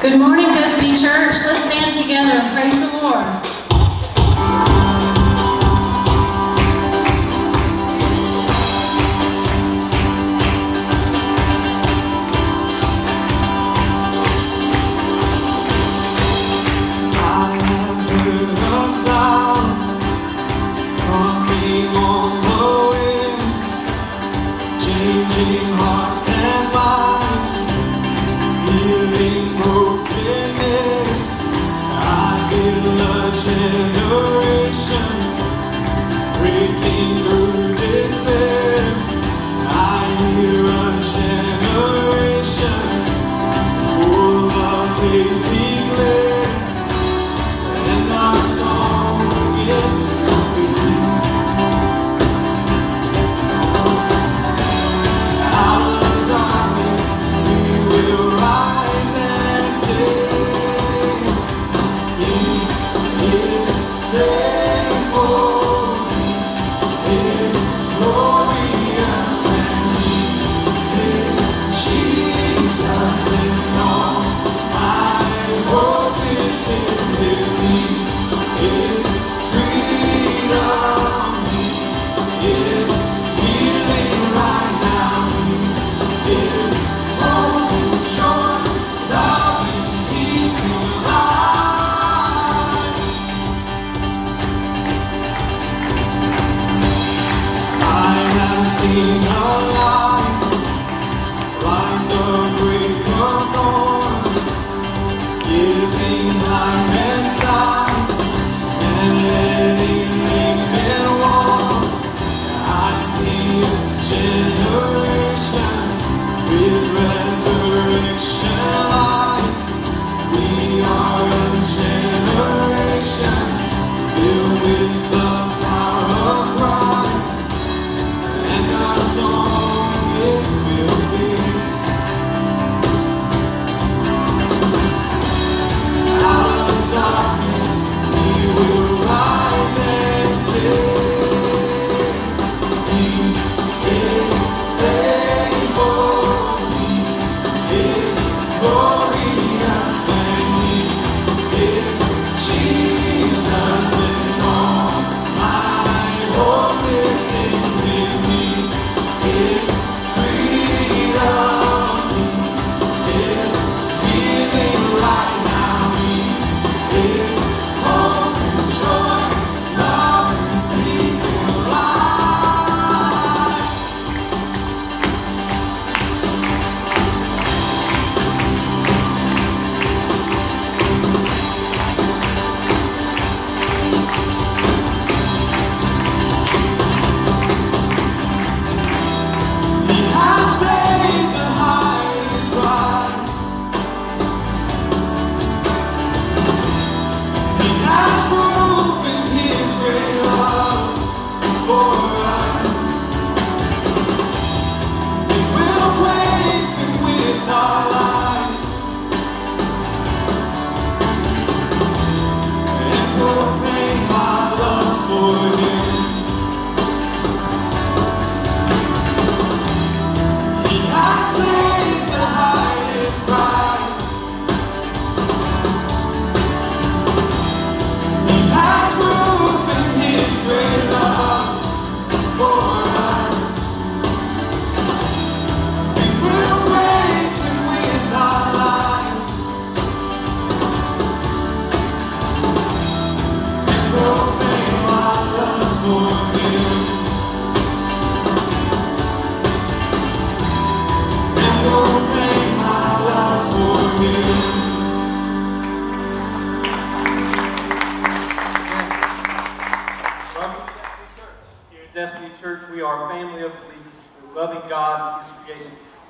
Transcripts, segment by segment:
Good morning, Destiny Church. Let's stand together and praise the Lord.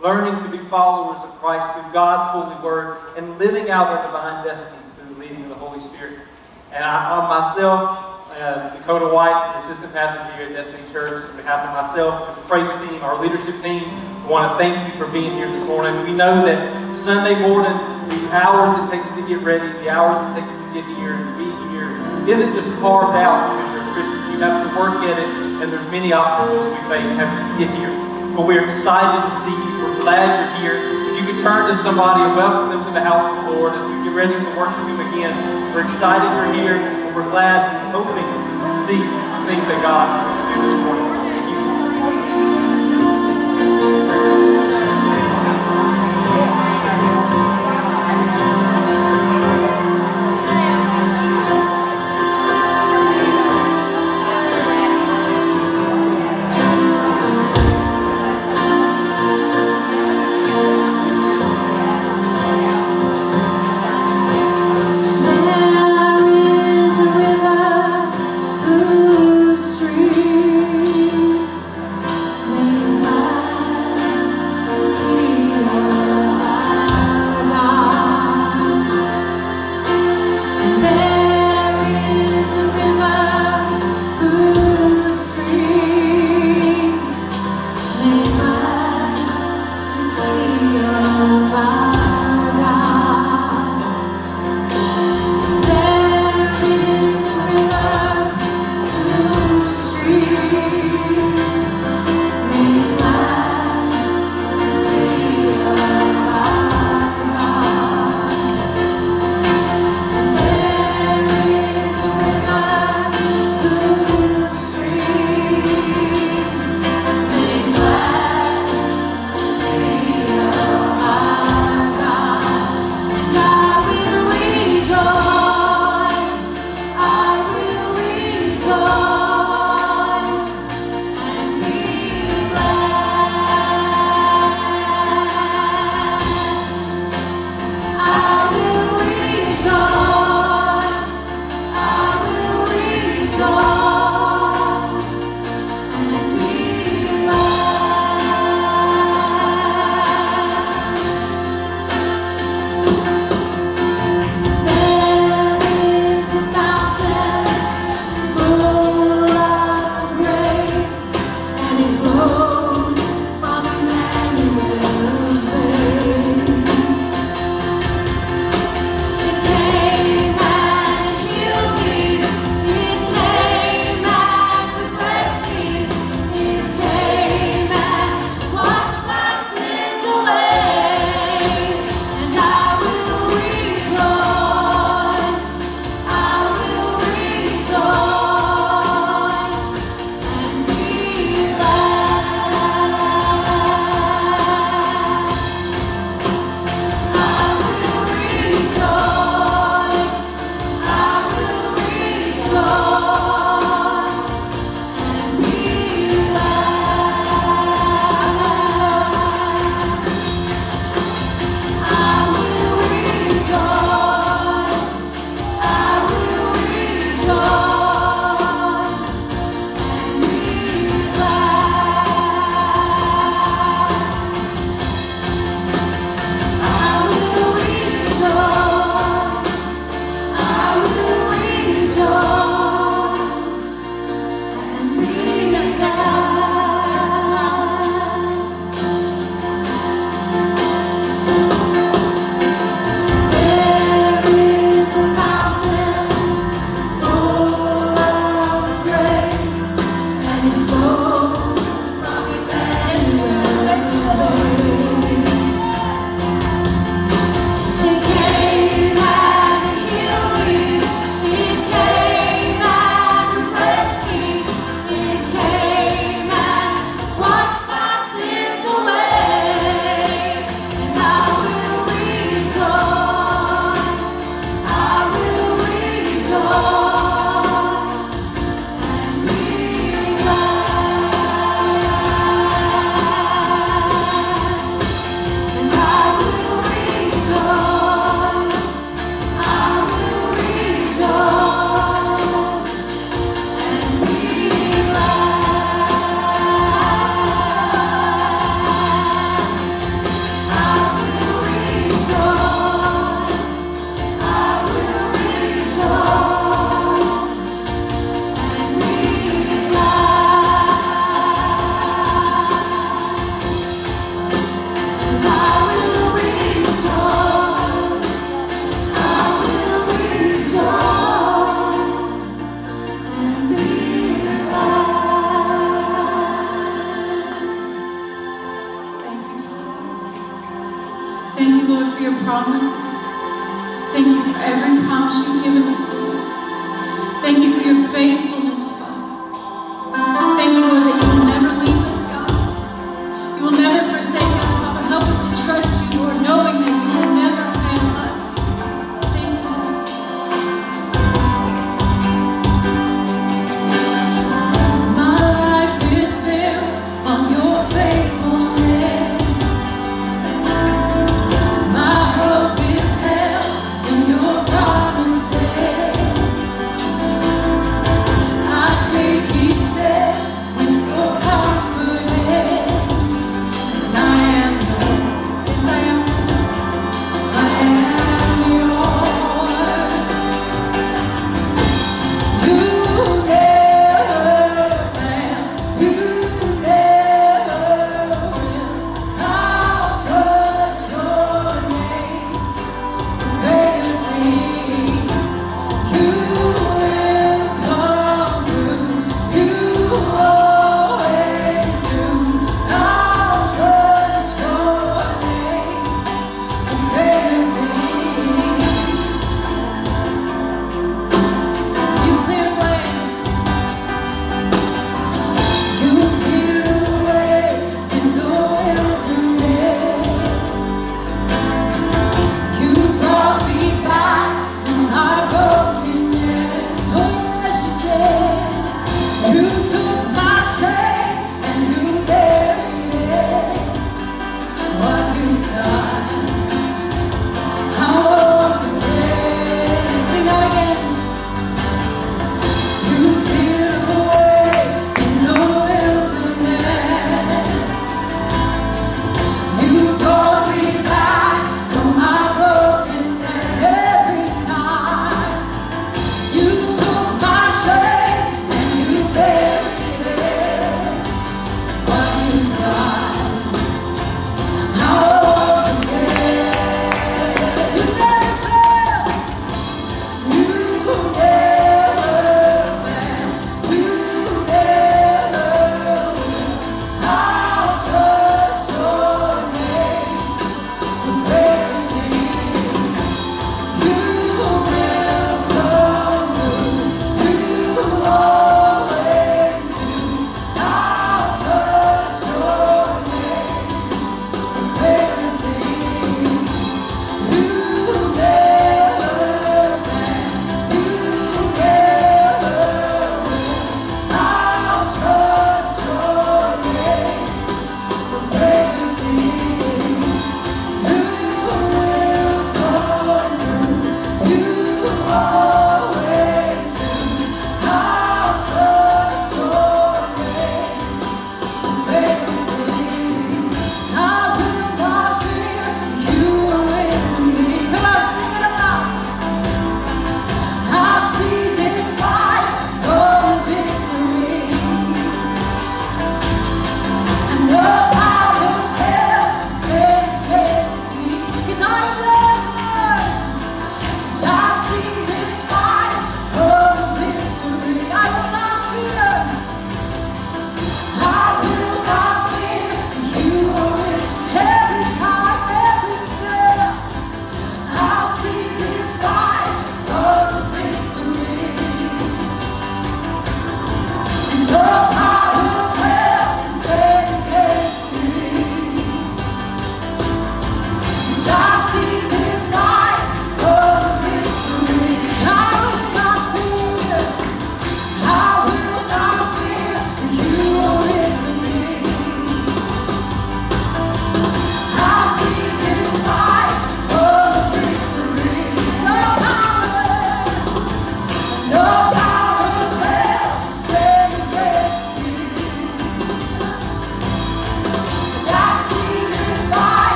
Learning to be followers of Christ through God's holy word and living out our divine destiny through the leading of the Holy Spirit. And myself, Dakota White, assistant pastor here at Destiny Church, on behalf of myself, this praise team, our leadership team, I want to thank you for being here this morning. We know that Sunday morning, the hours it takes to get ready, the hours it takes to get here and to be here, isn't just carved out because you're a Christian. You have to work at it, and there's many obstacles we face having to get here. But we're excited to see you. We're glad you're here. If you could turn to somebody and welcome them to the house of the Lord as we get ready to worship Him again. We're excited you're here, and we're glad, hoping to see things that God will do this morning. Thank you. There is a river whose stream Thank you, Lord, for your promises. Thank you for every promise you've given us, Lord. Thank you for your faithfulness, Father. Thank you, Lord, that you will never leave us, God. You will never forsake us, Father. Help us to trust you, Lord, knowing that you will never fail us. Thank you, Lord. My life is built on your faithfulness. My hope is held in your promises. I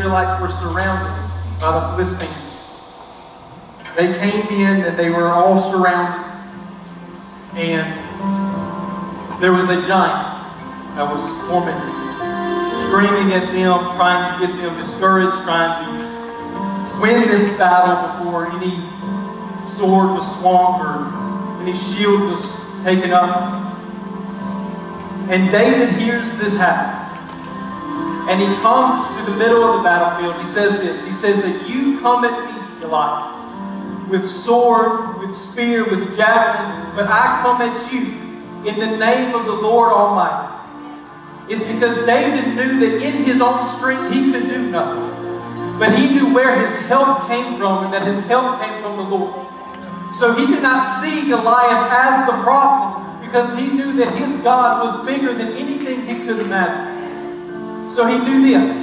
Israelites were surrounded by the Philistines. They came in and they were all surrounded. And there was a giant that was tormenting, screaming at them, trying to get them discouraged, trying to win this battle before any sword was swung or any shield was taken up. And David hears this happen. And he comes to the middle of the battlefield. He says this. He says that you come at me, Goliath, with sword, with spear, with javelin, but I come at you in the name of the Lord Almighty. It's because David knew that in his own strength he could do nothing. But he knew where his help came from, and that his help came from the Lord. So he did not see Goliath as the problem, because he knew that his God was bigger than anything he could imagine. So he knew this.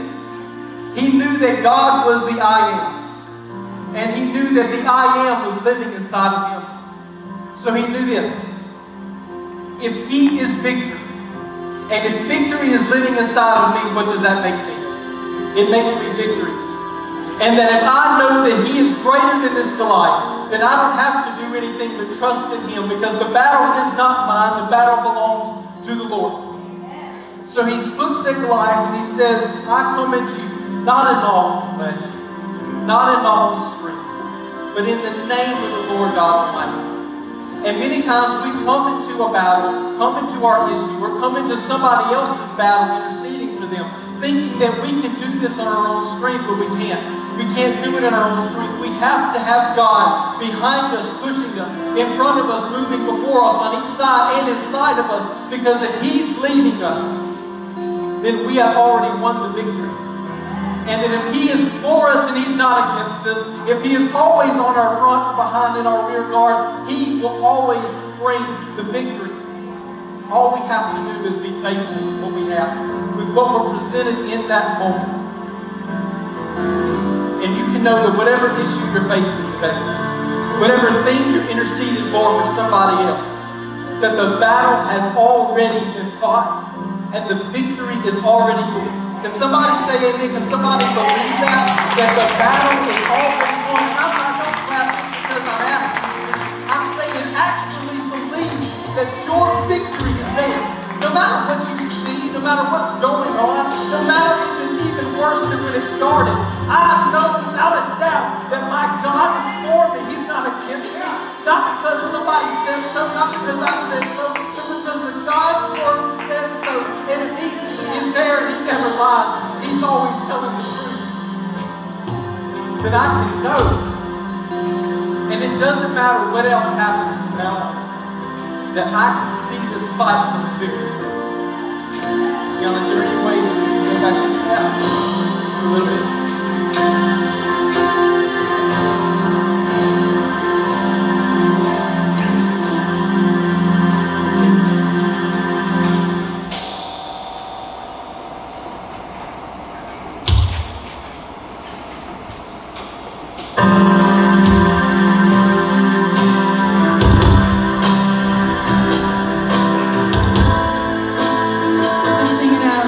He knew that God was the I Am. And he knew that the I Am was living inside of him. So he knew this. If he is victory, and if victory is living inside of me, what does that make me? It makes me victory. And that if I know that he is greater than this Goliath, then I don't have to do anything but trust in him, because the battle is not mine, the battle belongs to the Lord. So he looks at Goliath and he says, I come at you, not in my own flesh, not in my own strength, but in the name of the Lord God Almighty. And many times we come into a battle, come into our issue, or come into somebody else's battle, interceding for them, thinking that we can do this on our own strength, but we can't. We can't do it in our own strength. We have to have God behind us, pushing us, in front of us, moving before us, on each side and inside of us, because if he's leading us, then we have already won the victory. And that if he is for us and he's not against us, if he is always on our front, behind, and our rear guard, he will always bring the victory. All we have to do is be faithful with what we have, with what we're presented in that moment. And you can know that whatever issue you're facing today, whatever thing you're interceding for somebody else, that the battle has already been fought and the victory is already yours. Can somebody say amen? Can somebody believe that? That the battle is already won? I'm not going to clap just because I'm asking you. I'm saying actually believe that your victory is there. No matter what you see, no matter what's going on, no matter if it's even worse than when it started, I know without a doubt that my God is for me. He's not against me. Not because somebody said so, not because I said so, but because the God's word says so. And if he is there and he never lies, he's always telling the truth. That I can know. And it doesn't matter what else happens from now on, that I can see this fight from the victory. Now, is there any way that we can go back to that for a little bit? Let's sing it out.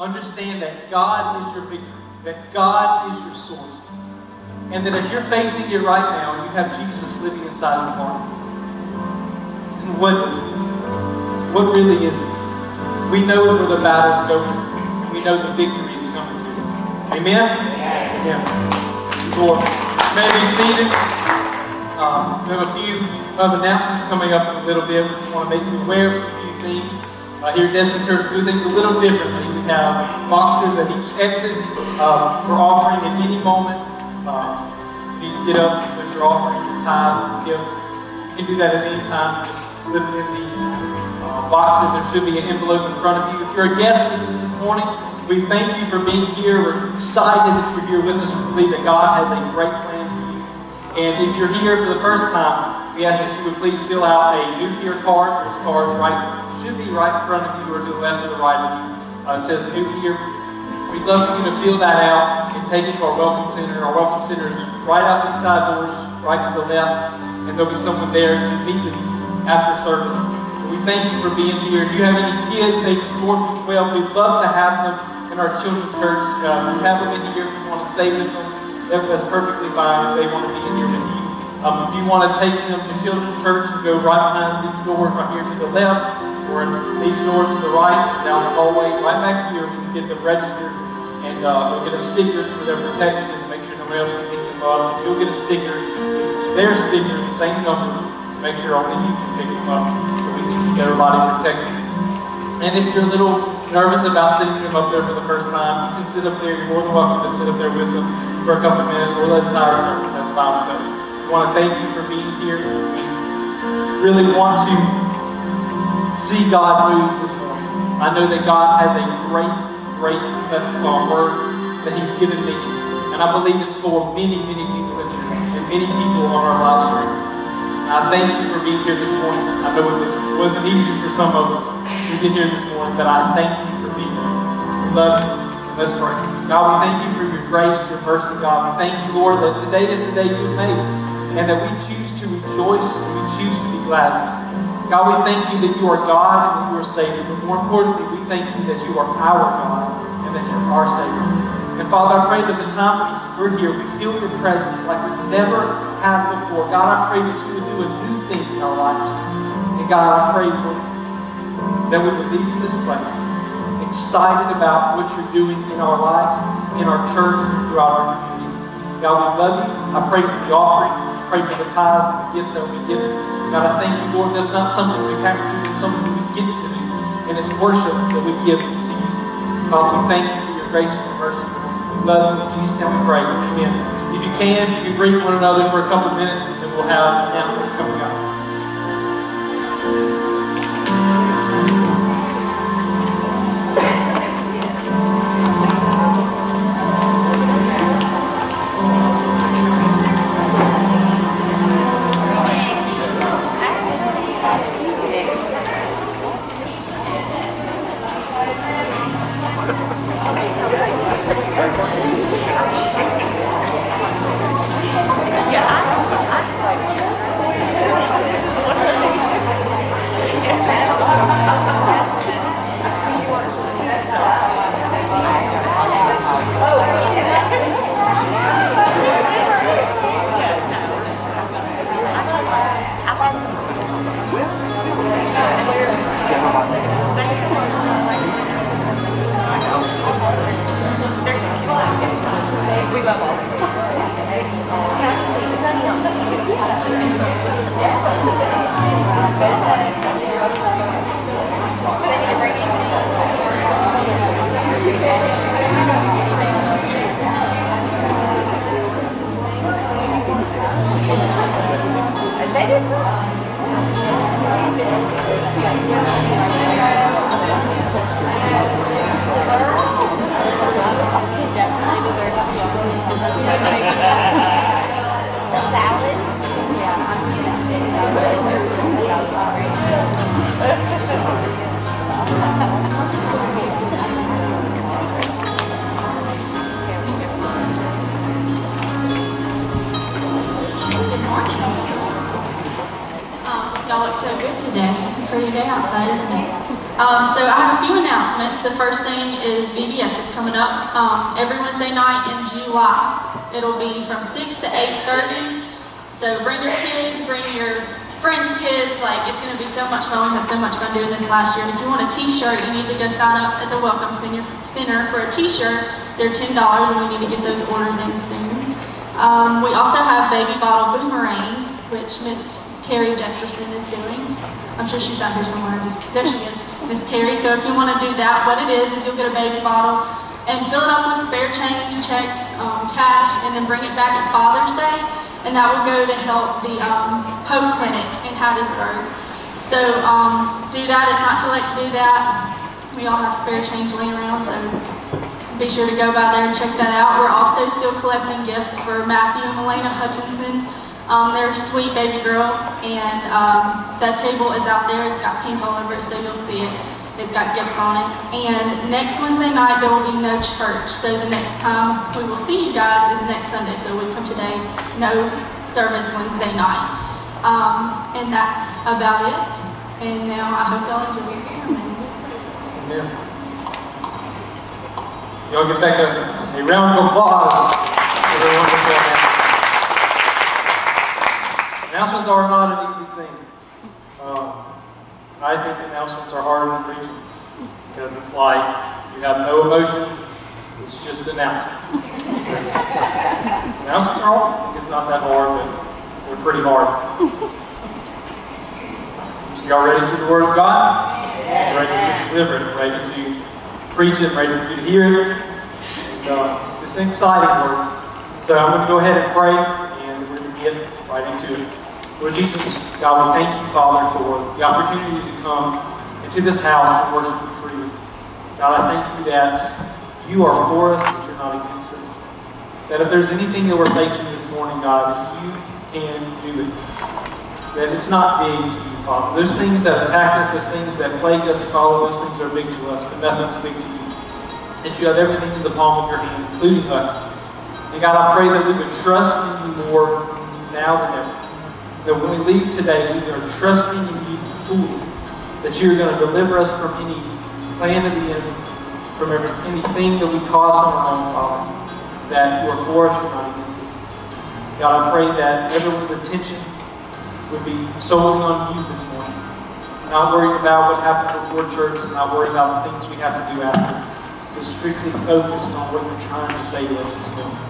understand that God is your victory, that God is your source. And that if you're facing it right now, you have Jesus living inside of your heart. And what is it? What really is it? We know where the battle's going, and we know the victory is coming to us. Amen? Yeah. Lord, may be seated. We have a few announcements coming up in a little bit. We just want to make you aware of some few things. Here at Destiny Church, we do things a little differently. We have boxes at each exit for offering at any moment. You can get up, put your offering, your tithe, give. You can do that at any time. Just slip it in the boxes. There should be an envelope in front of you. If you're a guest with us this morning, we thank you for being here. We're excited that you're here with us. We believe that God has a great plan for you. And if you're here for the first time, we ask that you would please fill out a new year card. There's cards should be right in front of you or to the left or the right of you. It says new year. We'd love for you to fill that out and take it to our Welcome Center. Our Welcome Center is right out these side doors, right to the left. And there'll be someone there to meet with you after service. We thank you for being here. If you have any kids, ages 4 through 12, we'd love to have them in our children's church. If you have them in here, if you want to stay with them, that's perfectly fine if they want to be in here with you. If you want to take them to children's church, you go right behind these doors right here to the left, or in these doors to the right, down the hallway, right back here. You can get them registered, and they'll get a stickers for their protection to make sure nobody else can pick them up. You'll get a sticker, their sticker, the same number, to make sure only you can pick them up, so we can keep everybody protected. And if you're a little nervous about sitting them up there for the first time, you can sit up there. You're more than welcome to sit up there with them for a couple of minutes or let the entire service. That's fine with us. We want to thank you for being here. We really want to see God move this morning. I know that God has a great word that He's given me. And I believe it's for many people in here and many people on our live stream. And I thank you for being here this morning. I know it wasn't easy for some of us to get here this morning, but I thank you for being here. We love you. Let's pray. God, we thank you for your grace, your mercy, God. We thank you, Lord, that today is the day you made, and that we choose to rejoice and we choose to be glad. God, we thank you that you are God and that you are Savior. But more importantly, we thank you that you are our God and that you're our Savior. And Father, I pray that the time we're here, we feel your presence like we've never had before. God, I pray that you would do a new thing in our lives. And God, I pray, Lord, that we would leave from this place excited about what you're doing in our lives, in our church, and throughout our community. God, we love you. I pray for the offering. I pray for the tithes and the gifts that we give. God, I thank you, Lord, that's not something we have to do, it's something we get to do. And it's worship that we give to you. Father, we thank you for your grace and your mercy. We love you. In Jesus' name we pray. Amen. If you can greet one another for a couple of minutes, and then we'll have announcements coming up. Y'all look so good today. It's a pretty day outside, isn't it? So I have a few announcements. The first thing is VBS is coming up every Wednesday night in July. It'll be from 6 to 8:30. So bring your kids, bring your friends' kids. Like, it's going to be so much fun. We had so much fun doing this last year. And if you want a t-shirt, you need to go sign up at the Welcome Center for a t-shirt. They're $10 and we need to get those orders in soon. We also have Baby Bottle Boomerang, which Miss Terry Jesperson is doing. I'm sure she's out here somewhere. There she is, Miss Terry. So if you want to do that, what it is you'll get a baby bottle and fill it up with spare change, checks, cash, and then bring it back at Father's Day. And that will go to help the Hope Clinic in Hattiesburg. So do that. It's not too late to do that. We all have spare change laying around, so be sure to go by there and check that out. We're also still collecting gifts for Matthew and Melena Hutchinson. They're a sweet baby girl, and that table is out there. It's got pink all over it, so you'll see it. It's got gifts on it. And next Wednesday night, there will be no church. So the next time we will see you guys is next Sunday. So a week from today, no service Wednesday night. And that's about it. And now I hope y'all enjoy this sermon. Amen. Y'all give back a round of applause for their wonderful announcement. Announcements are not an easy thing. I think announcements are harder than preaching because it's like you have no emotion, it's just announcements. Announcements are hard. It's not that hard, but they're pretty hard. Y'all ready for the Word of God? Yeah. Ready to deliver it, ready to preach it, ready for you to hear it. It's an exciting word. So I'm going to go ahead and pray, and we're going to get right into it. Lord Jesus, God, we thank you, Father, for the opportunity to come into this house and worship you freely. God, I thank you that you are for us, that you're not against us. That if there's anything that we're facing this morning, God, that you can do it. That it's not big to you, Father. Those things that attack us, those things that plague us, Father, those things are big to us, but nothing's big to you. That you have everything in the palm of your hand, including us. And God, I pray that we would trust in you more now than ever. That when we leave today, we are trusting in you fully. That you're going to deliver us from any plan of the enemy, from anything that we cause on our own, Father. That you are for us, you're not against us. God, I pray that everyone's attention would be solely on you this morning. Not worried about what happened before church, not worried about the things we have to do after. But strictly focused on what you're trying to say to us this morning.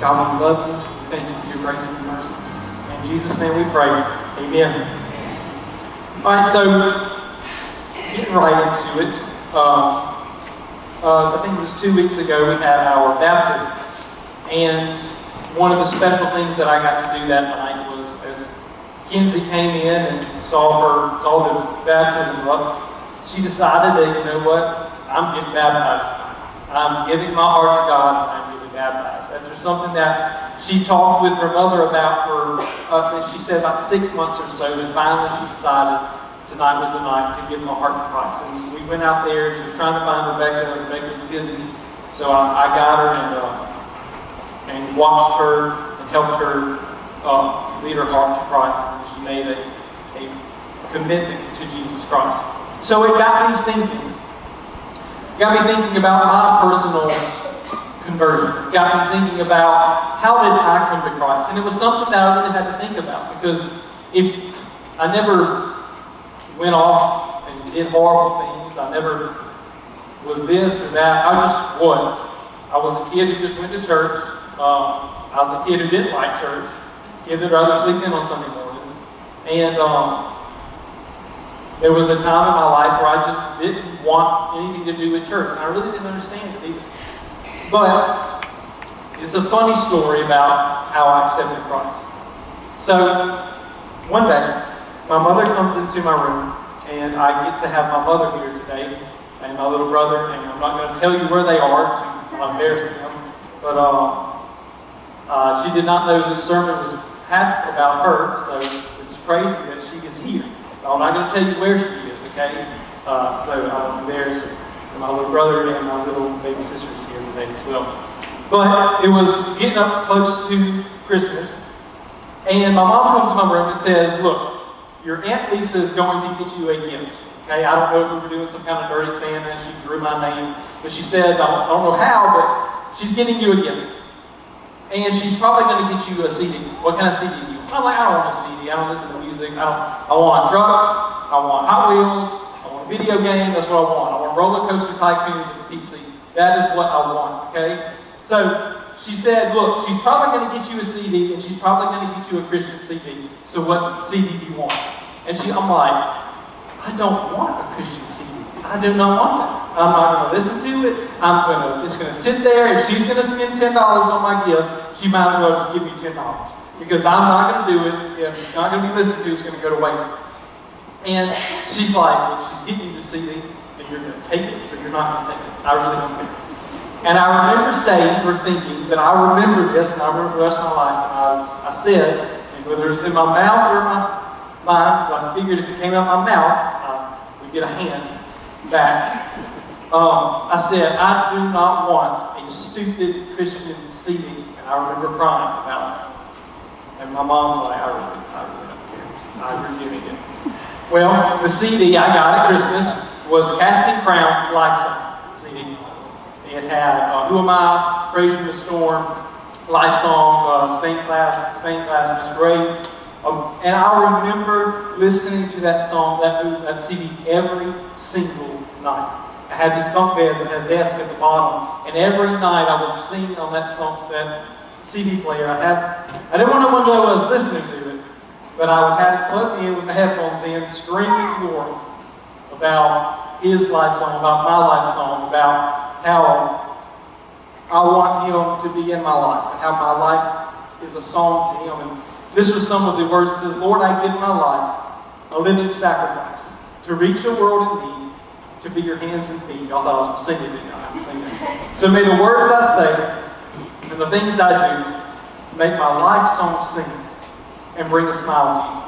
God, we love you. We thank you for your grace and mercy. In Jesus' name we pray. Amen. Alright, so getting right into it. I think it was 2 weeks ago we had our baptism. And one of the special things that I got to do that night was as Kenzie came in and saw the baptism up, she decided that, you know what, I'm getting baptized tonight. I'm giving my heart to God and I'm getting baptized. That's something that she talked with her mother about for, she said about 6 months or so, and finally she decided tonight was the night to give my heart to Christ. And we went out there, she was trying to find Rebecca, and Rebecca was busy, so I got her and watched her and helped her lead her heart to Christ, and she made a commitment to Jesus Christ. So it got me thinking. It got me thinking about my personal conversion. It's got me thinking about how did I come to Christ? And it was something that I really had to think about, because if I never went off and did horrible things, I never was this or that, I just was. I was a kid who just went to church. I was a kid who didn't like church. A kid that rather sleep in on Sunday mornings. And there was a time in my life where I just didn't want anything to do with church. And I really didn't understand it either. But it's a funny story about how I accepted Christ. So one day, my mother comes into my room, and I get to have my mother here today, and my little brother, and I'm not going to tell you where they are to embarrass them, but she did not know this sermon was half about her, so it's crazy that she is here. I'm not going to tell you where she is, okay? So I'm embarrassed. And my little brother and my little baby sister is here today as well. But it was getting up close to Christmas, and my mom comes to my room and says, look, your Aunt Lisa is going to get you a gift. Okay, I don't know if we were doing some kind of dirty Santa and she drew my name, but she said, I don't know how, but she's getting you a gift. And she's probably going to get you a CD. What kind of CD do you want? I'm like, I don't want a CD. I don't listen to music. I want trucks. I want Hot Wheels. I want a video game. That's what I want. I want Roller Coaster Tycoon with a PC. That is what I want, okay? So she said, look, she's probably going to get you a CD and she's probably going to get you a Christian CD. So what CD do you want? And I'm like, I don't want a Christian CD. I do not want that. I'm not going to listen to it. It's going to sit there. If she's going to spend $10 on my gift, she might as well just give me $10. Because I'm not going to do it. If it's not going to be listened to, it's going to go to waste. And she's like, well, she's getting you the CD, and you're going to take it, or you're not going to take it. I really don't care. And I remember saying, or thinking, that I remember this, and I remember the rest of my life, and I said, whether it's in my mouth or my mind, because I figured if it came out my mouth, we'd get a hand back. I said, I do not want a stupid Christian CD, and I remember crying about it. And my mom's like, I really don't care. I really didn't. Well, the CD I got at Christmas was Casting Crowns Life Song CD. It had Who Am I, Praise You in the Storm, Life Song, Stained Glass, Miss Gray. And I remember listening to that song, that CD, every single night. I had these bunk beds that had a desk at the bottom, and every night I would sing on that song, that CD player. I didn't want no one to know I was listening to it, but I would have it plugged in with the headphones in, screaming to the world about his life song, about my life song, about how I want him to be in my life, and how my life is a song to him. And this was some of the words. It says, Lord, I give my life a living sacrifice to reach a world in need, to be your hands and feet. Y'all thought I was singing, didn't y'all? I'm singing. So may the words I say and the things I do make my life song sing and bring a smile to you.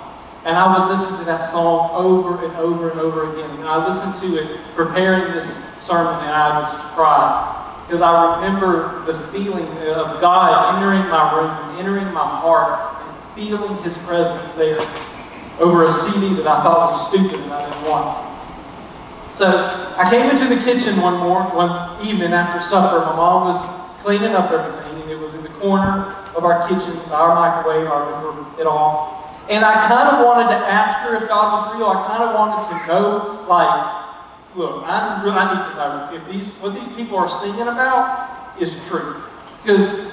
And I would listen to that song over and over and over again. And I listened to it preparing this sermon, and I just cried. Because I remember the feeling of God entering my room and entering my heart and feeling His presence there over a CD that I thought was stupid and I didn't want. So I came into the kitchen one evening after supper. My mom was cleaning up everything, and it was in the corner of our kitchen, our microwave. I remember it all. And I kind of wanted to ask her if God was real. I kind of wanted to know, like, look, I need to know if what these people are singing about is true. Because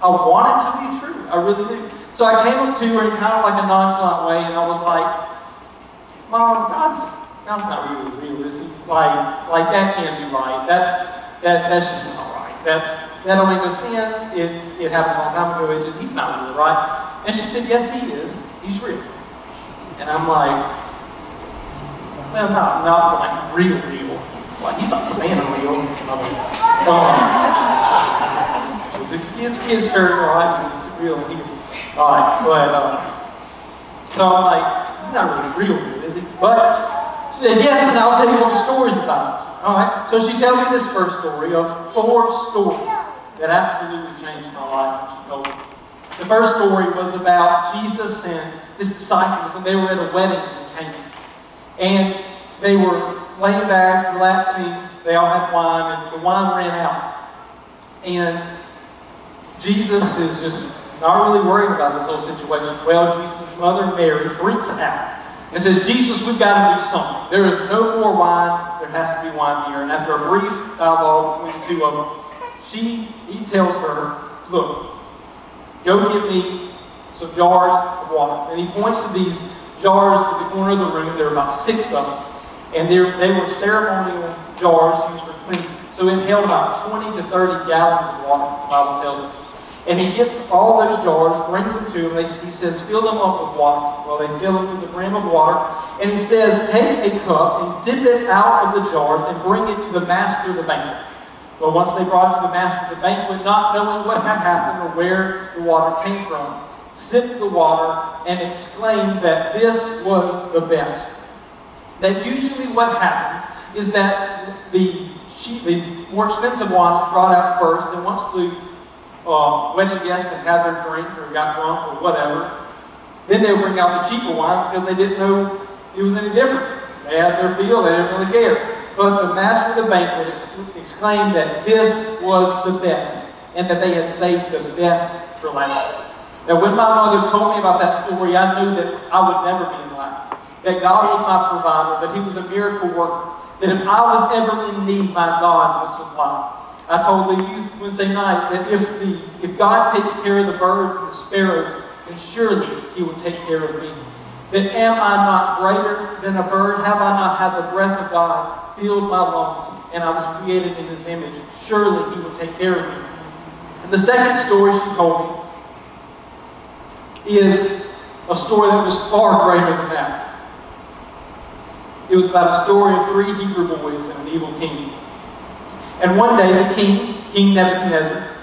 I want it to be true. I really do. So I came up to her in kind of like a nonchalant way, and I was like, Mom, God's not really real, is He? Like that can't be right. That's just not right. That don't make no sense. It happened a long time ago. He's not real, right? And she said, yes, He is. He's real. And I'm like, well, not like real. Like, He's not Santa real. His church, all right, He's real and evil. All right, but, so I'm like, He's not really real, is He? But she said, yes, and I'll tell you what the story's about. All right, so she told me this first story of 4 stories that absolutely changed my life when she told me. The first story was about Jesus and His disciples, and they were at a wedding in Canaan. And they were laying back, relaxing. They all had wine, and the wine ran out. And Jesus is just not really worried about this whole situation. Well, Jesus' mother, Mary, freaks out and says, Jesus, we've got to do something. There is no more wine. There has to be wine here. And after a brief dialogue between the two of them, he tells her, look, go get me some jars of water. And he points to these jars at the corner of the room. There were about 6 of them. And they were ceremonial jars used for cleansing. So it held about 20 to 30 gallons of water, the Bible tells us. And he gets all those jars, brings them to him. He says, fill them up with water. Well, they fill them to the brim of water. And he says, take a cup and dip it out of the jars and bring it to the master of the banquet. Well, once they brought it to the master of the banquet, not knowing what had happened or where the water came from, sipped the water and exclaimed that this was the best. That usually what happens is that the more expensive wine is brought out first, and once the wedding guests had had their drink or got drunk or whatever, then they would bring out the cheaper wine because they didn't know it was any different. They had their field, they didn't really care. But the master of the banquet exclaimed that this was the best, and that they had saved the best for last. Now, when my mother told me about that story, I knew that I would never be in lack. That God was my provider, that He was a miracle worker, that if I was ever in need, my God would supply. I told the youth Wednesday night that if God takes care of the birds and the sparrows, then surely He will take care of me. That am I not greater than a bird? Have I not had the breath of God filled my lungs, and I was created in His image? Surely He will take care of me. And the second story she told me is a story that was far greater than that. It was about a story of 3 Hebrew boys and an evil king. And one day the King Nebuchadnezzar,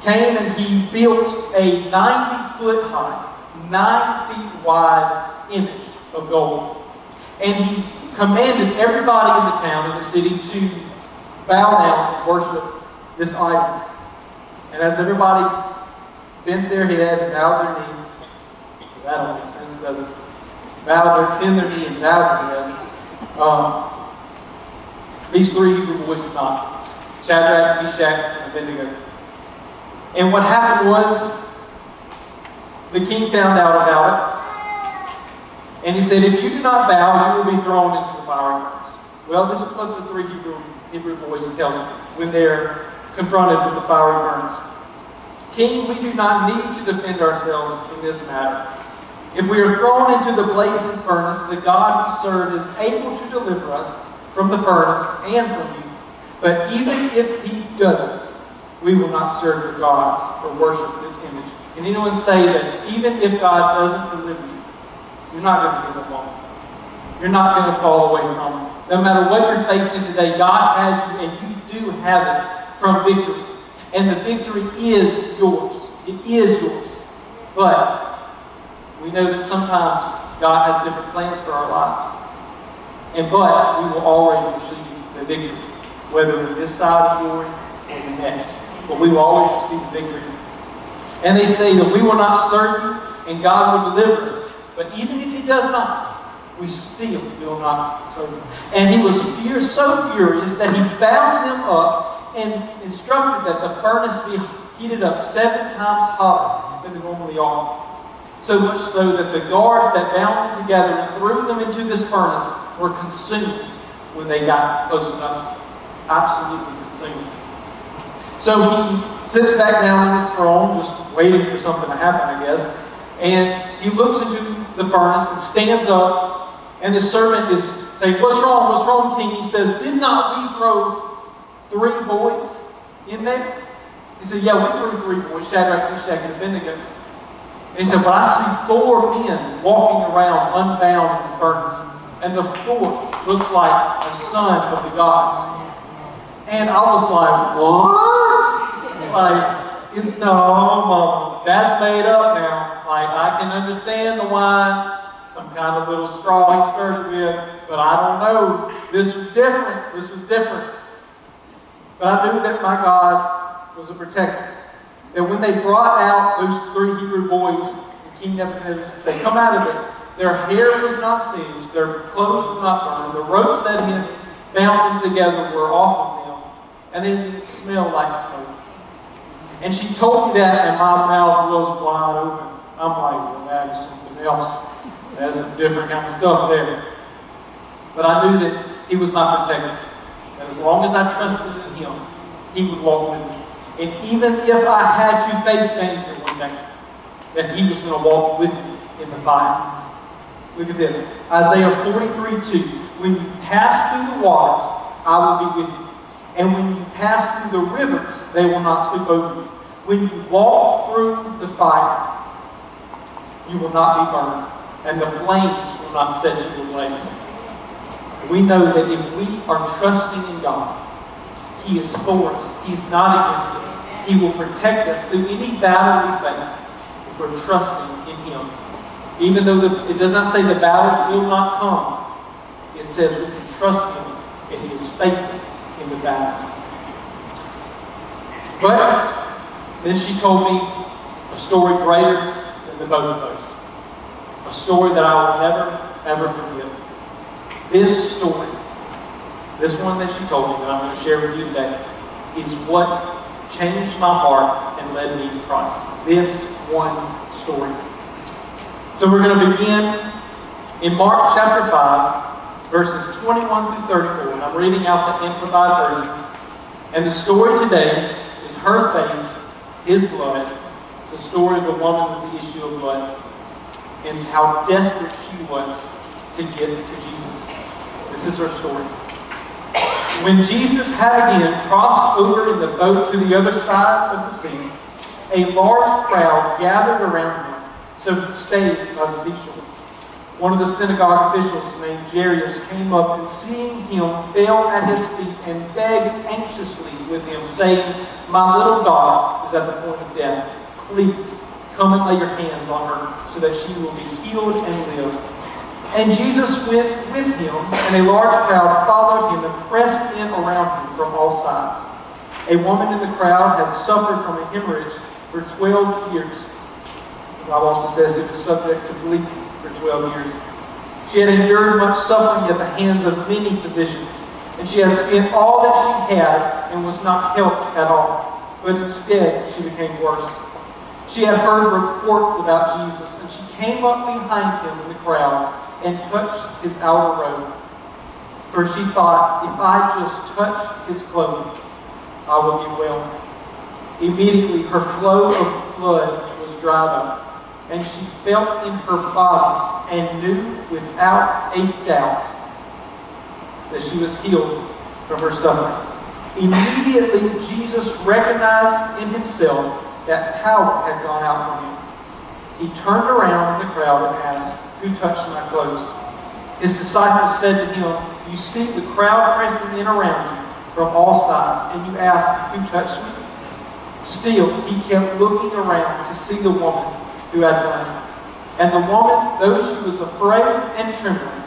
came and he built a 90-foot high, 9 feet wide image of gold. And he commanded everybody in the town, in the city, to bow down and worship this idol. And as everybody bent their head and bowed their knee, that don't make sense, does it? Bend their knee and bow their head. These 3 Hebrew boys did not. Shadrach, Meshach, and Abednego. And what happened was, the king found out about it, and he said, if you do not bow, you will be thrown into the fiery furnace. Well, this is what the 3 Hebrew boys tell them when they're confronted with the fiery furnace. King, we do not need to defend ourselves in this matter. If we are thrown into the blazing furnace, the God we serve is able to deliver us from the furnace and from you. But even if He doesn't, we will not serve your gods or worship this image. Can anyone say that even if God doesn't deliver you, you're not going to give up on it? You're not going to fall away from it. No matter what you're facing today, God has you, and you do have it from victory. And the victory is yours. It is yours. But we know that sometimes God has different plans for our lives. But we will always receive the victory, whether in this side of glory or the next. But we will always receive the victory. And they say that we will not serve you, and God will deliver us. But even if He does not, we still will not serve Him. And He was so furious that He bound them up and instructed that the furnace be heated up 7 times hotter than they normally are. So much so that the guards that bound them together and threw them into this furnace were consumed when they got close enough. Absolutely consumed. So he sits back down on his throne, just waiting for something to happen, I guess. And he looks into the furnace and stands up. And the servant is saying, what's wrong? What's wrong, King? He says, did not we throw 3 boys in there? He said, yeah, we threw 3 boys, Shadrach, Meshach, and Abednego. And he said, but I see 4 men walking around unbound in the furnace. And the 4th looks like a son of the gods. And I was like, what? Like, no, Mama, that's made up now. Like, I can understand the wine, some kind of little straw he stirs it with, but I don't know. This was different. This was different. But I knew that my God was a protector. That when they brought out those 3 Hebrew boys, King Nebuchadnezzar said, come out of it. Their hair was not singed, their clothes were not burned, the ropes that had bound them together were off of them, and they didn't smell like smoke. And she told me that, and my mouth was wide open. I'm like, well, that is something else. That's some different kind of stuff there. But I knew that He was my protector. That as long as I trusted in Him, He would walk with me. And even if I had to face danger one day, that He was going to walk with me in the fire. Look at this. Isaiah 43:2. When you pass through the waters, I will be with you. And when you pass through the rivers, they will not sweep over you. When you walk through the fire, you will not be burned, and the flames will not set you ablaze. We know that if we are trusting in God, He is for us. He's not against us. He will protect us through any battle we face if we're trusting in Him. Even though it does not say the battles will not come, it says we can trust Him and He is faithful in the battle. But then she told me a story greater than the both of those. A story that I will never, ever forget. This story, this one that she told me that I'm going to share with you today, is what changed my heart and led me to Christ. This one story. So we're going to begin in Mark chapter 5, verses 21 through 34. And I'm reading out the Amplified Version. And the story today is her faith, his blood. It's a story of the woman with the issue of blood and how desperate she was to get to Jesus. This is her story. When Jesus had again crossed over in the boat to the other side of the sea, a large crowd gathered around him, so he stayed by the seashore. One of the synagogue officials named Jairus came up and seeing him fell at his feet and begged anxiously with him, saying, "My little daughter is at the point of death. Please come and lay your hands on her so that she will be healed and live." And Jesus went with him, and a large crowd followed him and pressed in around him from all sides. A woman in the crowd had suffered from a hemorrhage for 12 years. The Bible also says it was subject to bleeding for 12 years. She had endured much suffering at the hands of many physicians, and she had spent all that she had and was not helped at all, but instead she became worse. She had heard reports about Jesus, and she came up behind him in the crowd and touched his outer robe. For she thought, if I just touch his clothing, I will be well. Immediately her flow of blood was dried up, and she felt in her body and knew without a doubt that she was healed from her suffering. Immediately Jesus recognized in himself that power had gone out from him. He turned around in the crowd and asked, "Who touched my clothes?" His disciples said to him, "You see the crowd pressing in around you from all sides, and you ask, 'Who touched me?'" Still, he kept looking around to see the woman who had done it. And the woman, though she was afraid and trembling,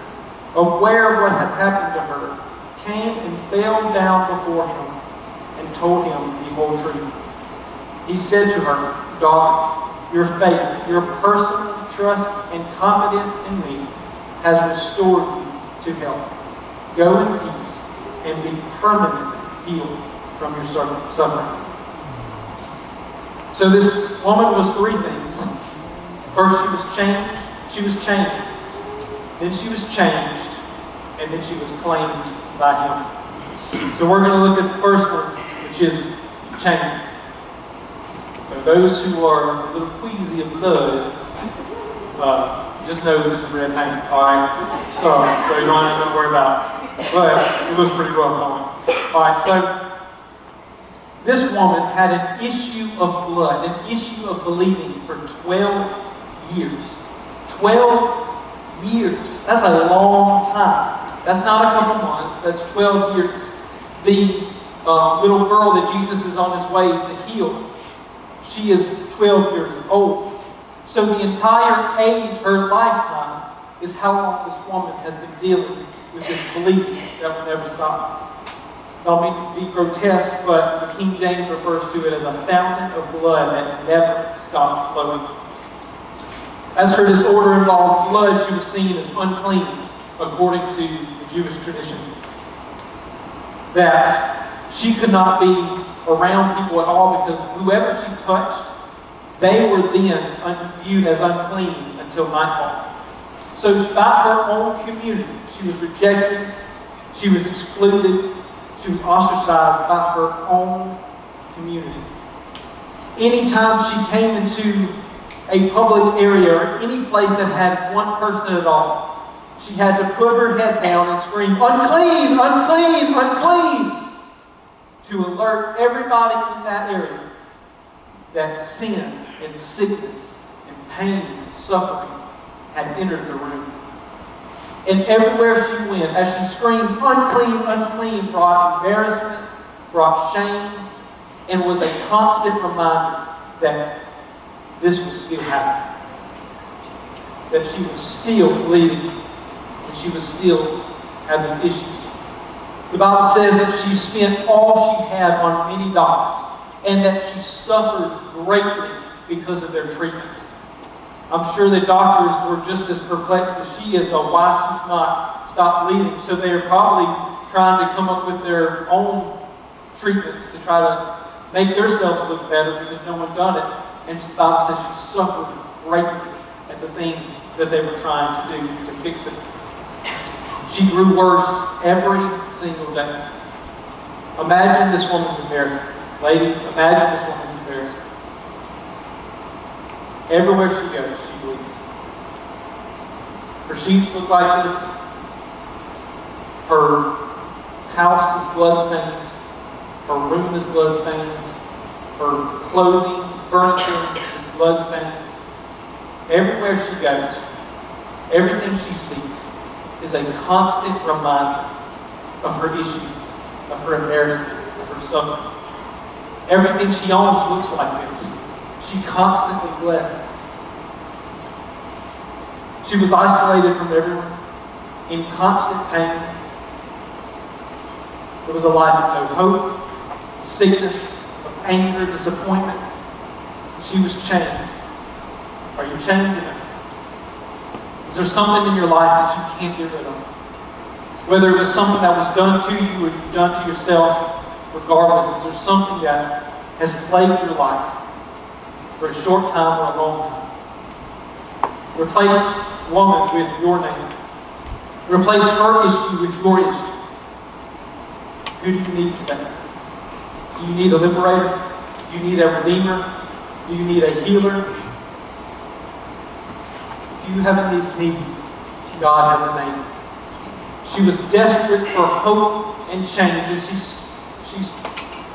aware of what had happened to her, came and fell down before him and told him the whole truth. He said to her, "Daughter, your faith, your personal trust and confidence in me has restored you to health. Go in peace and be permanently healed from your suffering." So this woman was three things. First, she was changed. Then she was changed. And then she was claimed by him. So we're going to look at the first one, which is change. So those who are a little queasy of blood, just know this is red paint, alright? So you don't have to worry about it. But it looks pretty rough on it. Alright, so this woman had an issue of blood, an issue of bleeding for 12 years. 12 years. That's a long time. That's not a couple months. That's 12 years. The little girl that Jesus is on his way to heal, she is 12 years old. So the entire age, her lifetime, is how long this woman has been dealing with this bleeding that will never stop. Don't mean to be grotesque, but the King James refers to it as a fountain of blood that never stops flowing. As her disorder involved blood, she was seen as unclean, according to the Jewish tradition. That she could not be around people at all because whoever she touched, they were then viewed as unclean until nightfall. So by her own community, she was rejected, she was excluded, she was ostracized by her own community. Anytime she came into a public area or any place that had one person at all, she had to put her head down and scream, "Unclean, unclean, unclean," to alert everybody in that area that sin and sickness and pain and suffering had entered the room. And everywhere she went, as she screamed, "Unclean, unclean," brought embarrassment, brought shame, and was a constant reminder that this was still happening. That she was still bleeding, and she was still having these issues. The Bible says that she spent all she had on many doctors, and that she suffered greatly because of their treatments. I'm sure the doctors were just as perplexed as she is on why she's not stop bleeding. So they are probably trying to come up with their own treatments to try to make themselves look better because no one done it. And the Bible says she suffered greatly at the things that they were trying to do to fix it. She grew worse every single day. Imagine this woman's embarrassment. Ladies, imagine this woman's embarrassment. Everywhere she goes, she bleeds. Her sheets look like this. Her house is bloodstained. Her room is bloodstained. Her clothing, furniture is bloodstained. Everywhere she goes, everything she sees is a constant reminder of her issue, of her embarrassment, of her suffering. Everything she owns looks like this. She constantly bled. She was isolated from everyone, in constant pain. It was a life of no hope, of sickness, of anger, disappointment. She was chained. Are you chained today? Is there something in your life that you can't get rid of? Whether it was something that was done to you or you've done to yourself, regardless, is there something that has plagued your life for a short time or a long time? Replace woman with your name. Replace her issue with your issue. Who do you need today? Do you need a liberator? Do you need a redeemer? Do you need a healer? If you have a need, God has a name. She was desperate for hope and change, and she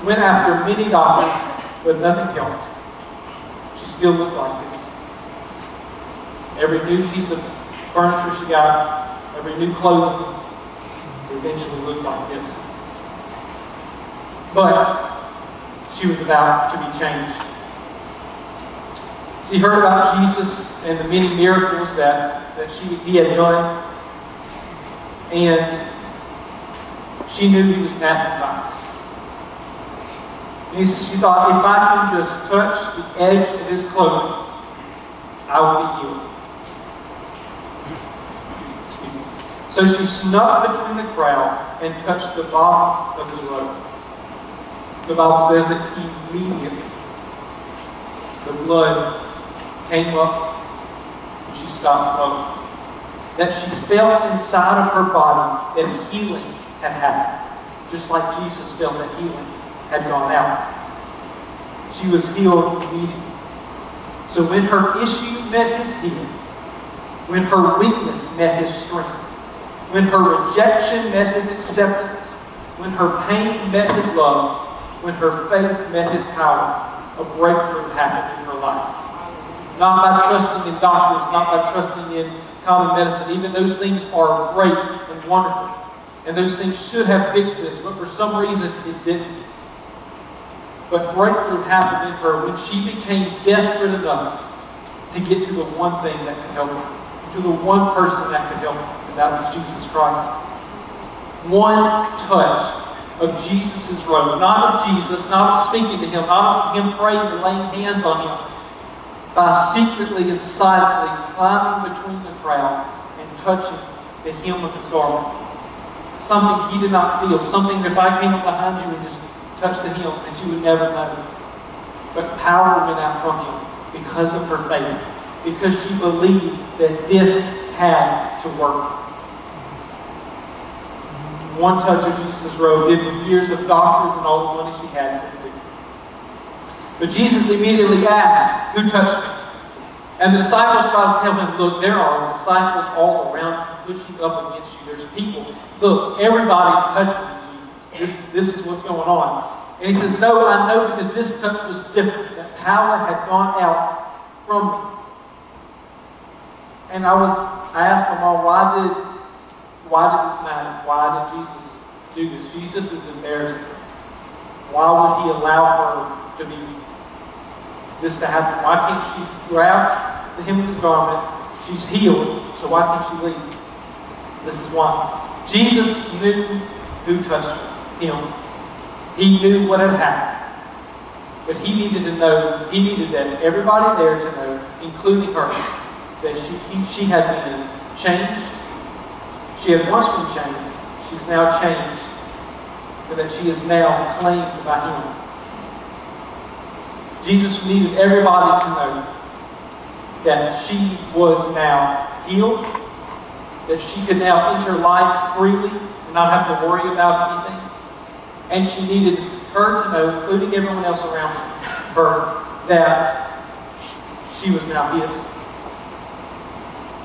went after many doctors, but nothing helped. She still looked like this. Every new piece of furniture she got, every new clothing, eventually looked like this. But she was about to be changed. She heard about Jesus and the many miracles that he had done, and she knew he was passing by. And she thought, if I can just touch the edge of his clothing, I will be healed. So she snuck between the crowd and touched the bottom of his robe. The Bible says that immediately the blood came up and she stopped flowing. That she felt inside of her body that healing had happened. Just like Jesus felt that healing had gone out. She was healed immediately. So when her issue met his healing, when her weakness met his strength, when her rejection met his acceptance, when her pain met his love, when her faith met his power, a breakthrough happened in her life. Not by trusting in doctors, not by trusting in common medicine. Even those things are great and wonderful. And those things should have fixed this, but for some reason it didn't. But breakthrough happened in her when she became desperate enough to get to the one thing that could help her, to the one person that could help her, and that was Jesus Christ. One touch of Jesus' robe, not of Jesus, not of speaking to him, not of him praying or laying hands on him, by secretly and silently climbing between the crowd and touching the hem of his garment. Something he did not feel, something that if I came up behind you and just touched the hem, that you would never know. But power went out from him because of her faith, because she believed that this had to work. One touch of Jesus' robe did with years of doctors and all the money she had to do. But Jesus immediately asked, "Who touched me?" And the disciples tried to tell him, "Look, there are disciples all around you, pushing up against you. There's people. Look, everybody's touching you, Jesus. This is what's going on." And he says, "No, I know, because this touch was different. That power had gone out from me." And I asked my mom, why did this matter? Why did Jesus do this? Jesus is embarrassing. Why would he allow her to be this to happen? Why can't she grab the hem of his garment? She's healed, so why can't she leave? This is why. Jesus knew who touched him. He knew what had happened. But he needed to know, he needed that everybody there to know, including her, that she had been changed, She had once been chained. She's now changed, but that she is now claimed by Him. Jesus needed everybody to know that she was now healed, that she could now enter life freely and not have to worry about anything. And she needed her to know, including everyone else around her, that she was now His.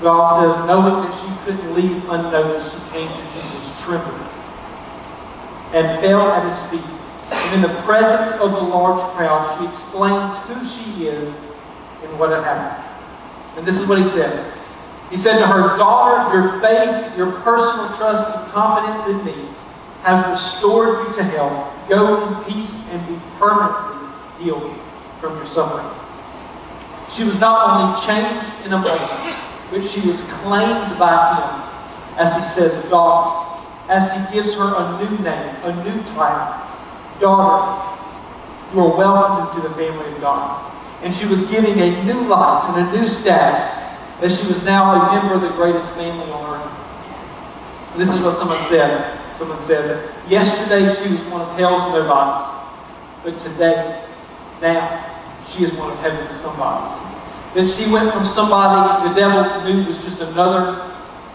God says, knowing that she couldn't leave unnoticed, she came to Jesus trembling and fell at His feet. And in the presence of the large crowd, she explains who she is and what had happened. And this is what He said. He said to her, "Daughter, your faith, your personal trust and confidence in me has restored you to health. Go in peace and be permanently healed from your suffering." She was not only changed in a moment, but she was claimed by Him, as He says, daughter, as He gives her a new name, a new title. Daughter, you are welcomed into the family of God. And she was giving a new life and a new status, that she was now a member of the greatest family on earth. And this is what someone says. Someone said that yesterday she was one of hell's nobodies, but today, now, she is one of heaven's somebodies. That she went from somebody the devil knew was just another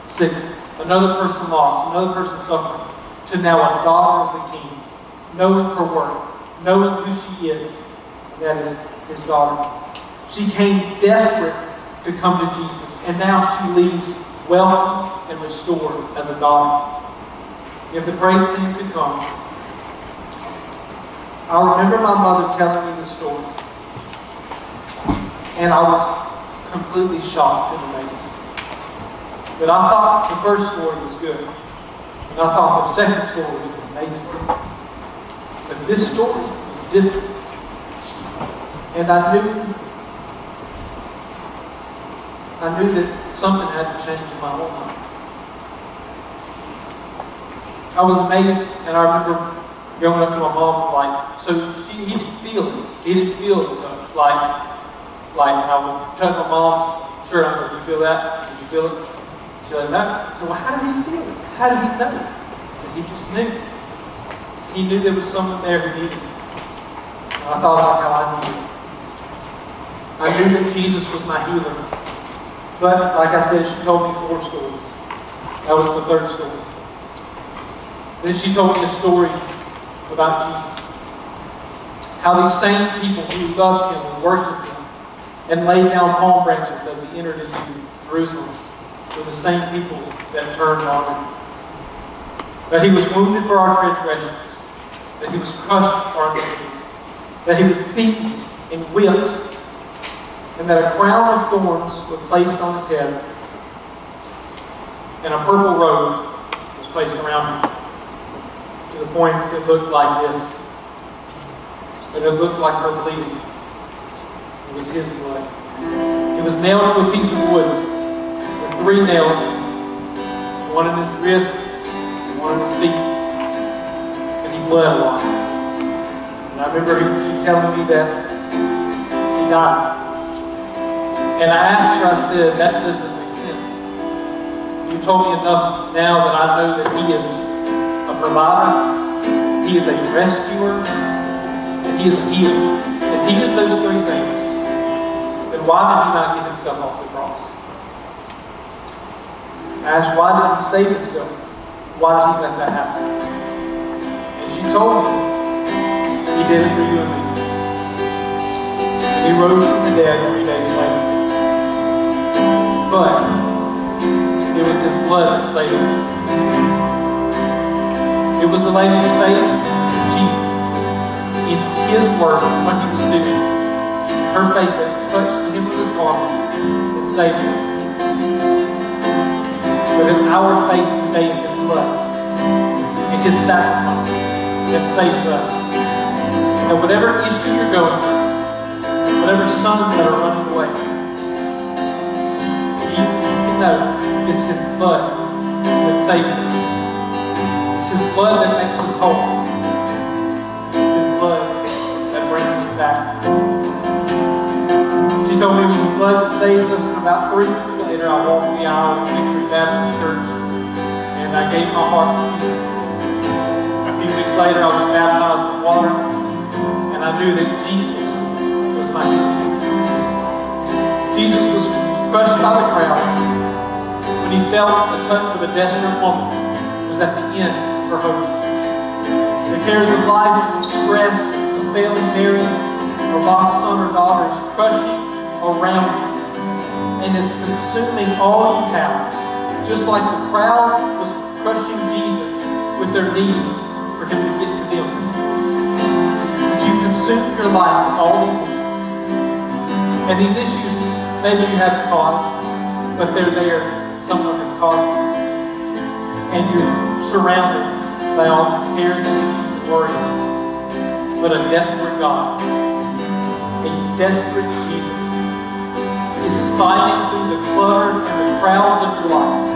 sick, another person lost, another person suffering, to now a daughter of the King, knowing her worth, knowing who she is, and that is His daughter. She came desperate to come to Jesus, and now she leaves welcomed and restored as a daughter. If the praise team could come. I remember my mother telling me the story, and I was completely shocked and amazed. But I thought the first story was good, and I thought the second story was amazing. But this story was different. And I knew that something had to change in my whole life. I was amazed, and I remember going up to my mom like, so he didn't feel it. He didn't feel it like I would touch my mom's shirt. I said, "Did you feel that? Did you feel it?" She said, "No." So well, how did he feel it? How did he know it? And he just knew. He knew there was someone there who needed it. And I thought about how I needed it. I knew that Jesus was my healer. But, like I said, she told me 4 stories. That was the 3rd story. Then she told me a story about Jesus. How these same people who loved Him and worshiped Him and laid down palm branches as He entered into Jerusalem were the same people that turned on Him. That He was wounded for our transgressions. That He was crushed for our iniquities. That He was beaten and whipped. And that a crown of thorns was placed on His head, and a purple robe was placed around Him, to the point it looked like this. And it looked like her bleeding. It was His blood. It was nailed to a piece of wood with 3 nails, one in His wrists, and one in His feet. And He bled a lot. And I remember she telling me that He died. And I asked her, I said, "That doesn't make sense. You told me enough now that I know that He is a provider, He is a rescuer, and He is a healer. If He is those 3 things, then why did He not get Himself off the cross?" I asked, why did He save Himself? Why did He let that happen? And she told me, He did it for you and me. He rose from the dead 3 days later. But it was His blood that saved us. It was the lady's faith in Jesus, in His word, and what He was doing. Her faith that touched the hem of His garment and saved her. But it's our faith today in His blood, in His sacrifice, that saves us. And whatever issue you're going through, whatever sons that are running away, no, it's His blood that saves us. It's His blood that makes us whole. It's His blood that brings us back. She told me it was His blood that saves us, and about 3 weeks later I walked the aisle at Victory Baptist Church, I gave my heart to Jesus. A few weeks later, I was baptized with water, and I knew that Jesus was my hero. Jesus was crushed by the crowd when he felt the touch of a desperate woman. It was at the end of her hope. The cares of life, stress, a failing marriage, a lost son or daughter is crushing around you and is consuming all you have, just like the crowd was crushing Jesus with their needs for him to get to them. But you consumed your life with all these needs. And these issues, maybe you haven't caused, but they're there. Someone has caused them. And you're surrounded by all these cares and issues and worries. But a desperate God, a desperate Jesus, is fighting through the clutter and the crowds of your life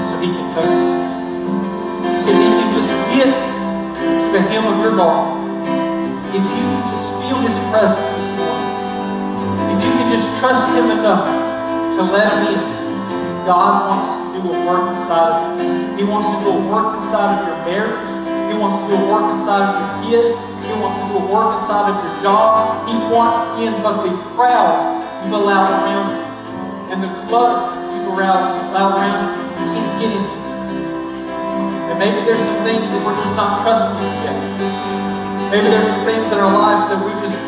so he can touch you. So he can just get to the hem of your garment. If you can just feel his presence this morning, if you can just trust him enough to let him in, God wants to do a work inside of you. He wants to do a work inside of your marriage. He wants to do a work inside of your kids. He wants to do a work inside of your job. He wants in, but the crowd you've allowed around you and the clutter you've allowed around you, you can't get in. And maybe there's some things that we're just not trusting you yet. Maybe there's some things in our lives that we just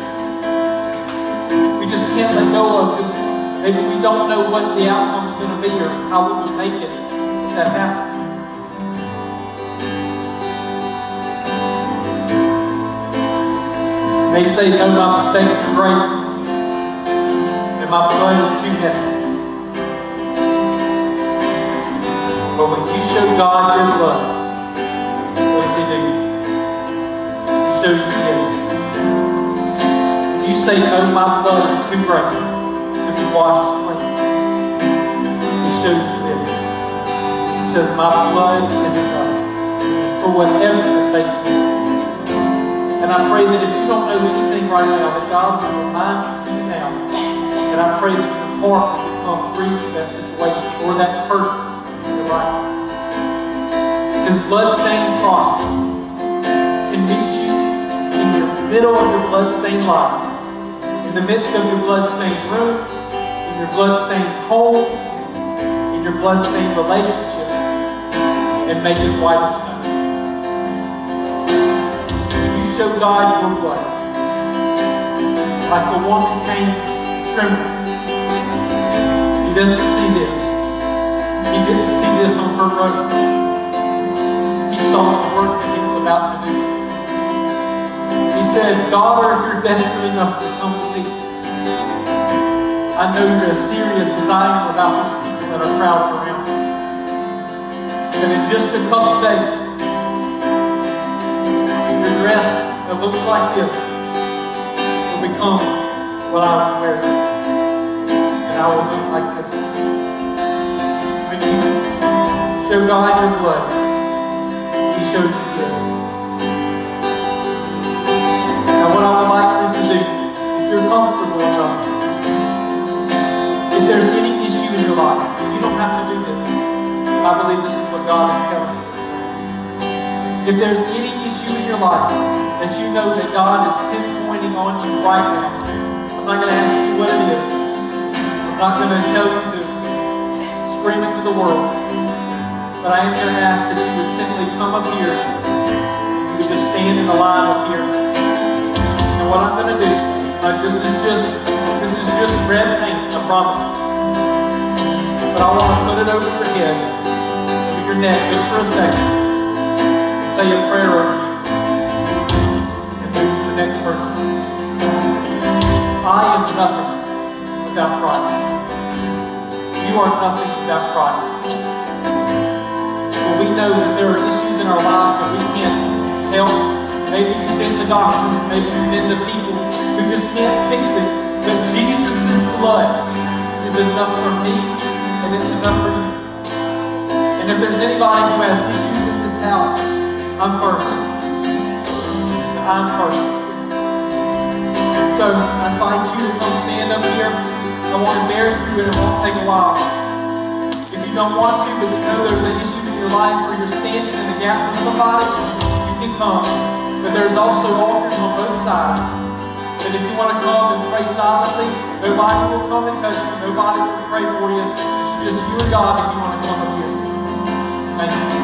can't let go of because maybe we don't know what the outcome is going to be or how we would make it if that happens. They say, no, my mistakes are great, and my blood is too messy. But when you show God your blood, what does he do? He shows you this. When you say, no, my blood is too great to be washed clean, he shows you this. He says, my blood is enough for whatever the face is. And I pray that if you don't know anything right now, that God will remind you now. And I pray that your heart will become free from that situation or that person in your life. His blood-stained cross can meet you in the middle of your blood-stained life, in the midst of your blood-stained room, in your blood-stained home, in your blood-stained relationship, and make it white as snow. Show God your blood. Like the woman came trembling. He doesn't see this. He didn't see this on her road. He saw the work that he was about to do. He said, daughter, if you're desperate enough to come to me, I know you're as serious as I am about these people that are crowded around you. And in just a couple days, your dress that looks like this will become what I was wearing. And I will look like this. When you show God your blood, he shows you this. Now what I would like you to do, if you're comfortable enough, if there's any issue in your life, you don't have to do this. I believe this is what God is telling you. If there's any issue in your life that you know that God is pinpointing on you right now, I'm not going to ask you what it is. I'm not going to tell you to scream it to the world. But I am going to ask that you would simply come up here. You would just stand in the line up here. And what I'm going to do, this is just red paint, I promise. But I want to put it over your head, over your neck, just for a second. Say a prayer over you and move to the next person. I am nothing without Christ. You are nothing without Christ. But we know that there are issues in our lives that we can't help. Maybe you've been to doctors, maybe you've been to people who just can't fix it. But Jesus' blood is enough for me and it's enough for you. And if there's anybody who has issues in this house, I'm perfect. I'm perfect. So I invite you to come stand up here. I want to bear through it. It won't take a while. If you don't want to, but you know there's an issue in your life where you're standing in the gap for somebody, you can come. But there's also altars on both sides. And if you want to come and pray silently, nobody will come and touch you. Nobody will pray for you. It's just you and God if you want to come up here. Thank you.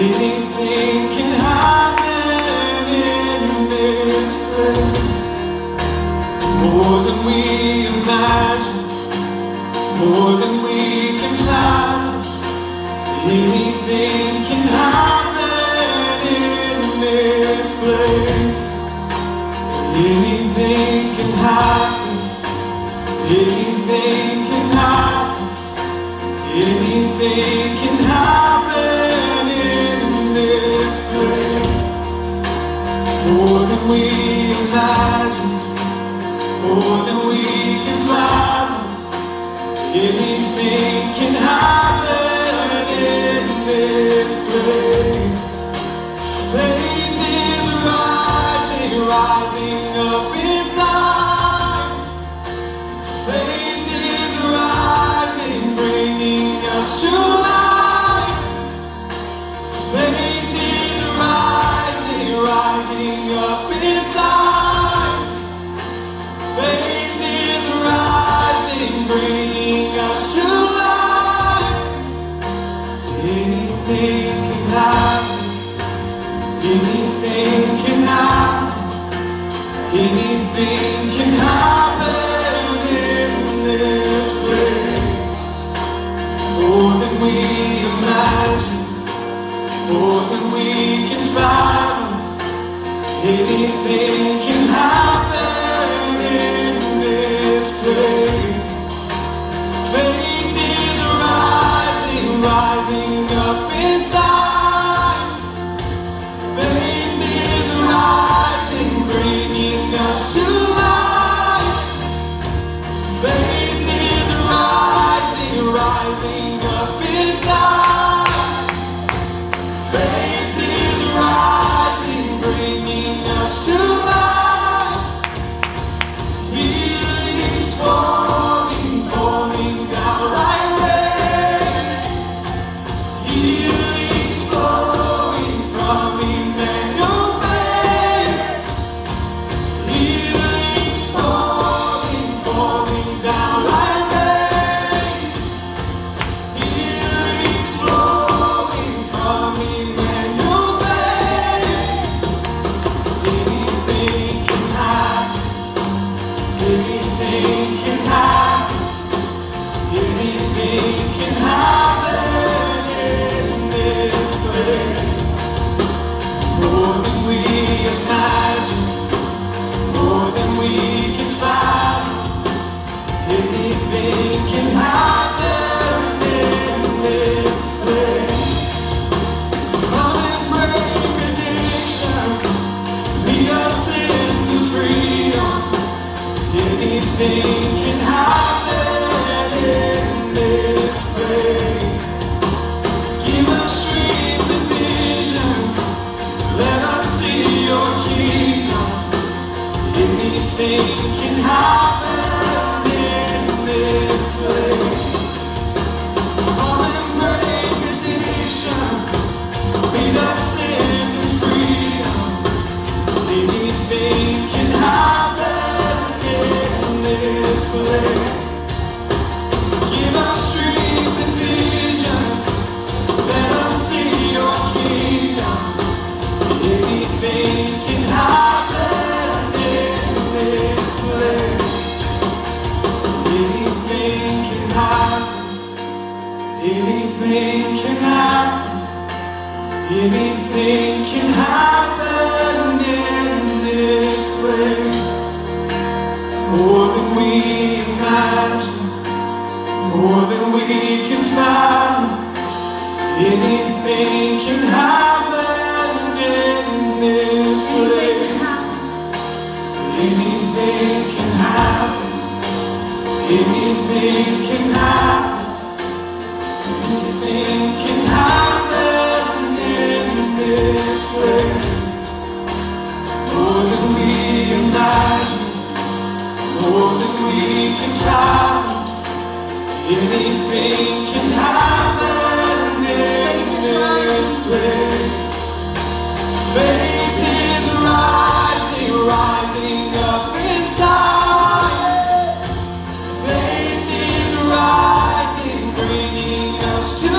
Anything can happen in this place. More than we imagine, more than we can fathom. Anything can happen in this place. Anything can happen. Anything can happen. Anything can happen in this place. More than we imagine, more than we can fathom. Anything can happen in this place. Faith is rising, rising up inside. Faith is rising, bringing us to life. Faith is rising, rising up inside. Faith is rising, bringing us to life. Anything can happen. Anything can happen. Anything can happen in this place. More than we imagine, more than we can fathom. Anything can happen in this place. Faith is rising, rising up inside. Faith is rising, bringing us to life. Faith is rising, rising up inside. Faith is rising, bringing us to life. Healing's falling, falling down like rain. Healing's flowing from Emmanuel's veins. Healing's falling, falling down like rain. Healing's flowing from Emmanuel's veins. Anything can happen. Anything can happen. Anything can happen in this place. More than we imagine, more than we can fathom. Anything can happen in this place. Come and break addiction, lead us into freedom. Anything can happen in this place. Give us dreams and visions, let us see your kingdom. Anything can happen in this place. Come and break addiction, lead us into freedom. Anything can happen in this place. Give us dreams and visions, let us see your kingdom. Anything can happen in this place. Anything can happen. Anything can happen. Anything can happen in this place. More than we imagine, more than we can fathom. Anything can happen in this place. Anything can happen. Anything can happen. Anything can happen in this place. More than we imagine, more than we can fathom. Anything can happen in this place. Faith is rising, rising up inside. Faith is rising, bringing us to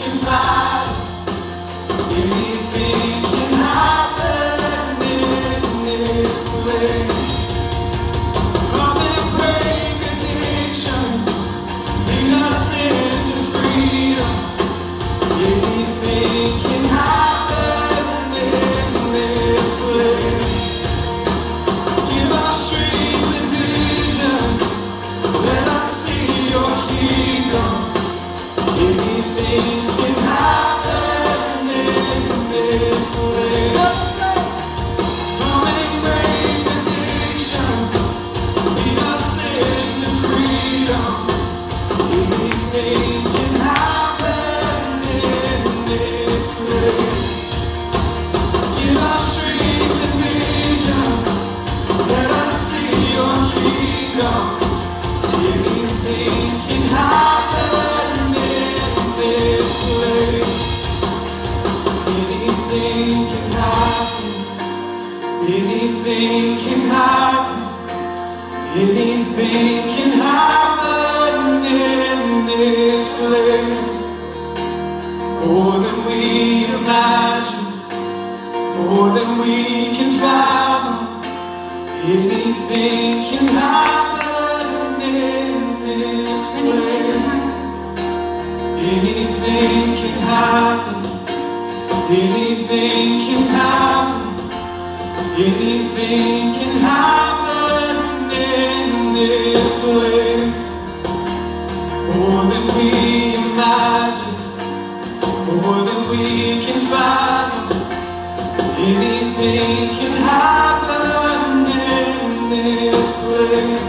can fathom. Anything can happen in this place. Come and break addiction, lead us into freedom. Anything can happen in this place. Give us dreams and visions, let us see your kingdom. Anything can happen in this place. Come and break addiction, lead us into freedom. Anything can happen in this place. Give us dreams and visions, let us see your kingdom. Anything can happen in this place. Anything can happen. Anything can happen. Anything can happen in this place. More than we imagine, more than we can fathom. Anything can happen in this place. Anything can happen. Anything can happen. Anything can happen in this place. More than we imagine, more than we can fathom. Anything can happen in this place.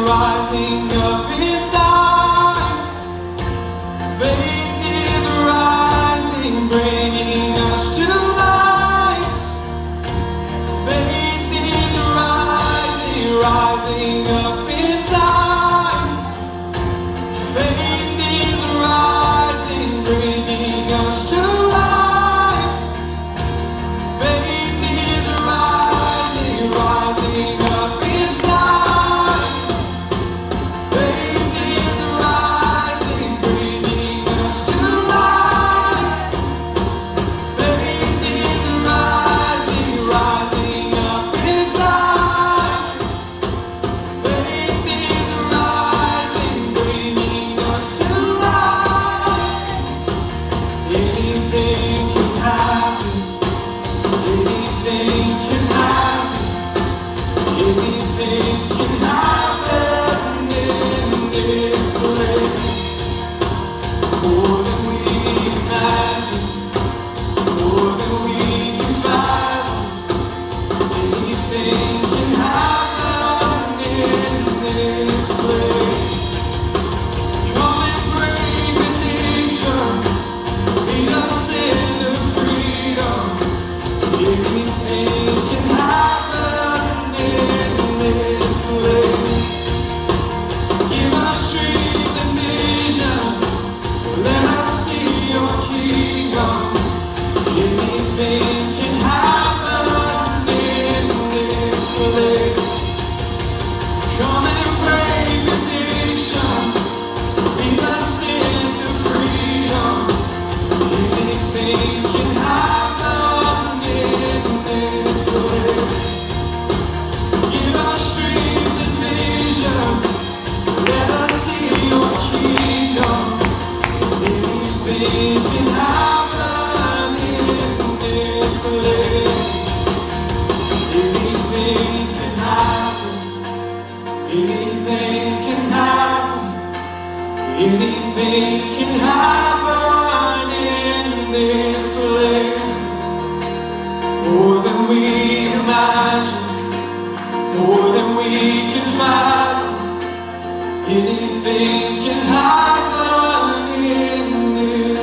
Rising up inside, faith is rising, bringing us to life. Faith is rising, rising up inside. Faith is rising, bringing us to life. Faith is rising, rising up inside. Anything can happen in this place. More than we imagine, more than we can fathom. Anything can happen in this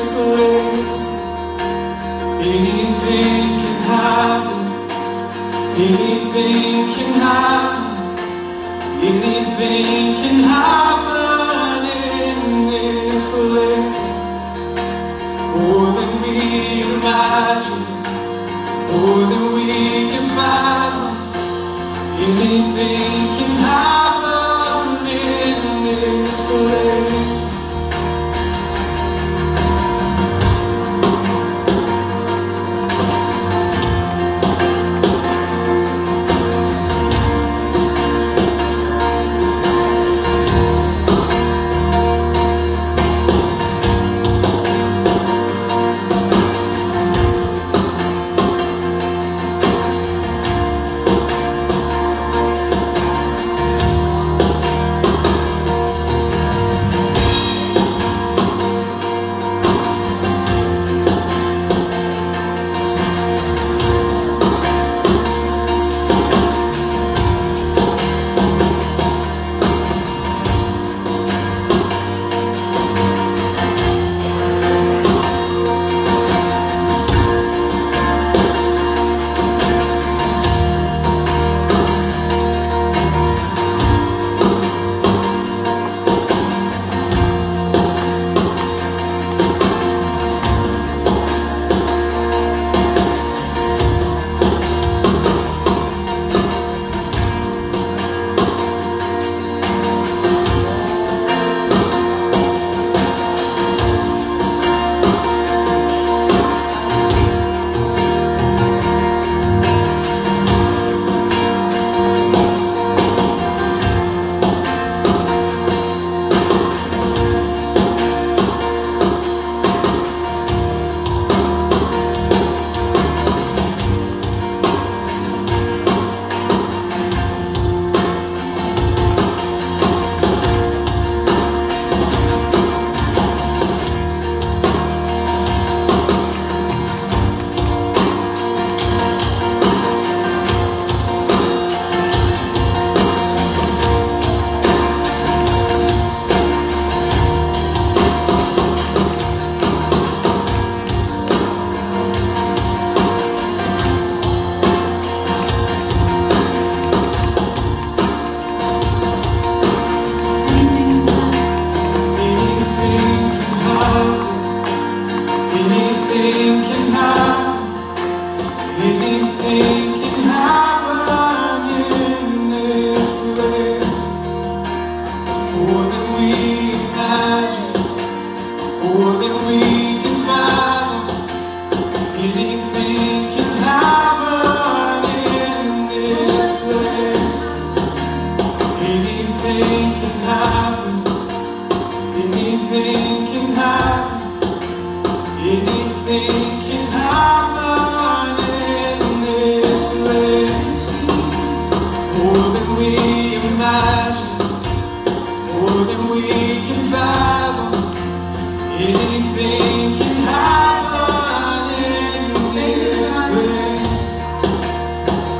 Anything can happen in this place.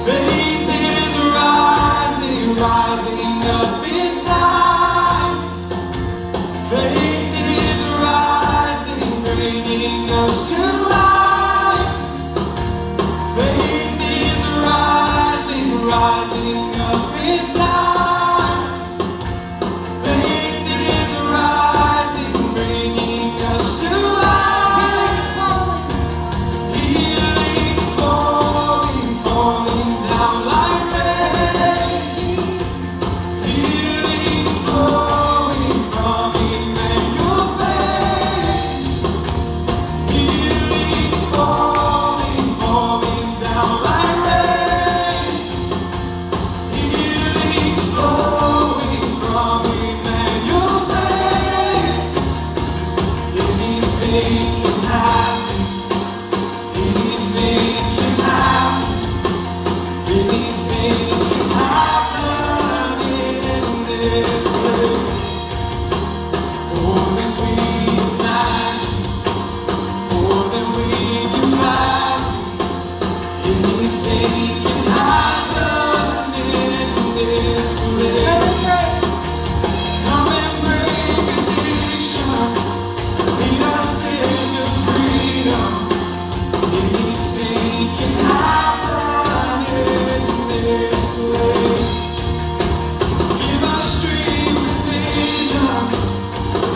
Faith is rising, rising up inside. Faith is rising, bringing us to life. Faith is rising, rising up inside. Faith is rising, bringing us to life. Healing's falling, falling down like rain. Healing's flowing from Emmanuel's veins. Healing's falling, falling down like rain. Healing's flowing from Emmanuel's veins. Anything can happen. Anything can happen. Anything can happen in this place. More than we imagine, more than we can fathom. Anything can happen in this place. Come and break addiction. Lead us into freedom. Anything can happen in this place. Give us dreams and visions.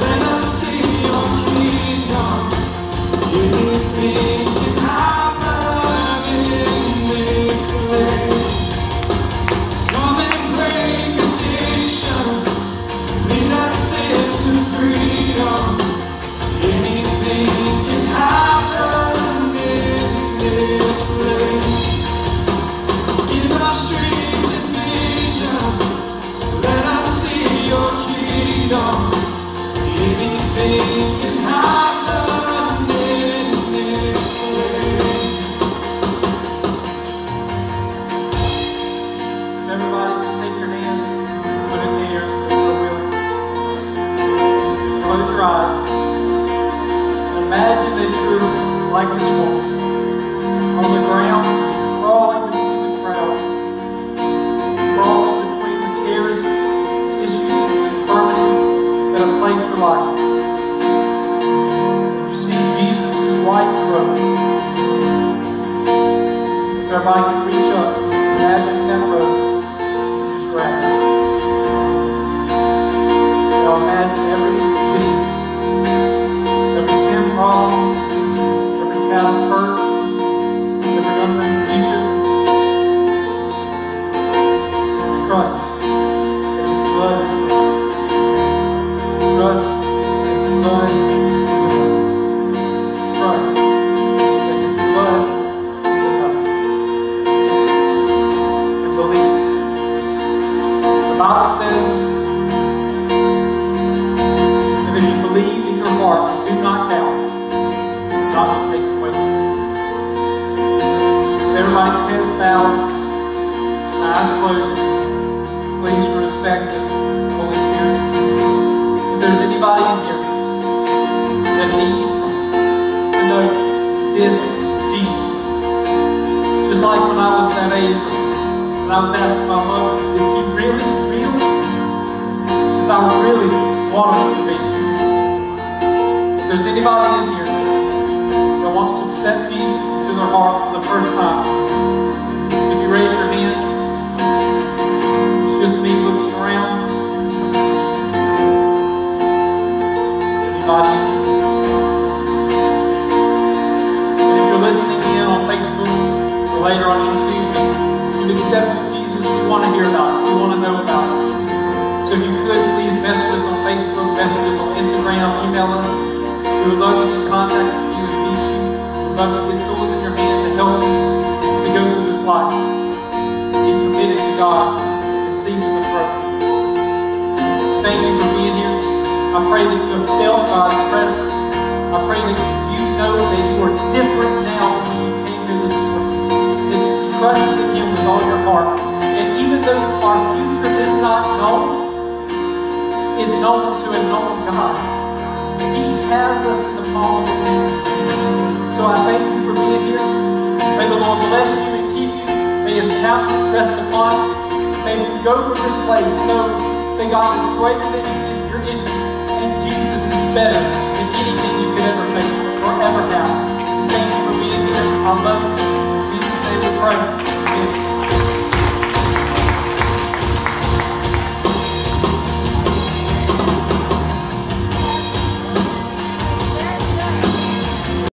Let us see your kingdom. Anything can happen in this place. Come and break addiction. Lead us into freedom. Anything can happen in this place. Give us dreams and visions. Let us see your kingdom. Anything can happen in this place. Everybody, take your hand, put it in the air, if you're willing. Close your eyes. Imagine that you're like this woman on the ground, crawling between the crowd, crawling between the cares, issues, and infirmities that have plagued your life. You see Jesus' white robe. If everybody can reach up, imagine that robe, just grab it. Now imagine every issue, every sin problem, every past hurt, every unwritten future. Trust that His blood is enough. Trust that His blood is enough. Trust that His blood is enough. And believe. The Bible says that if you believe in your heart and do not doubt, God will take it away from you. With everybody's head bowed, eyes closed, please for respect of the Holy Spirit. If there's anybody in here that needs to know this Jesus, just like when I was that age, and I was asking my mother, is He really real? Because I really wanted Him to be. If there's anybody in here that wants to accept Jesus into their heart for the first time, if you raise your hand, it's just me looking around. Anybody in here? And if you're listening in on Facebook or later on YouTube, you've accepted Jesus, we want to hear about it. We want to know about it. So if you could, please message us on Facebook, message us on Instagram, email us. We would love to get in contact with you and meet you. We would love to get tools in your hand to help you to go through this life. Be committed to God in the season of growth. Thank you for being here. I pray that you have felt God's presence. I pray that you know that you are different now than when you came here this morning. That you trust in Him with all your heart. And even though our future is not known, is known to a known God. He has us call on this evening. So I thank you for being here. May the Lord bless you and keep you. May His countenance rest upon you. May we go from this place knowing that God is greater than your issues and Jesus is better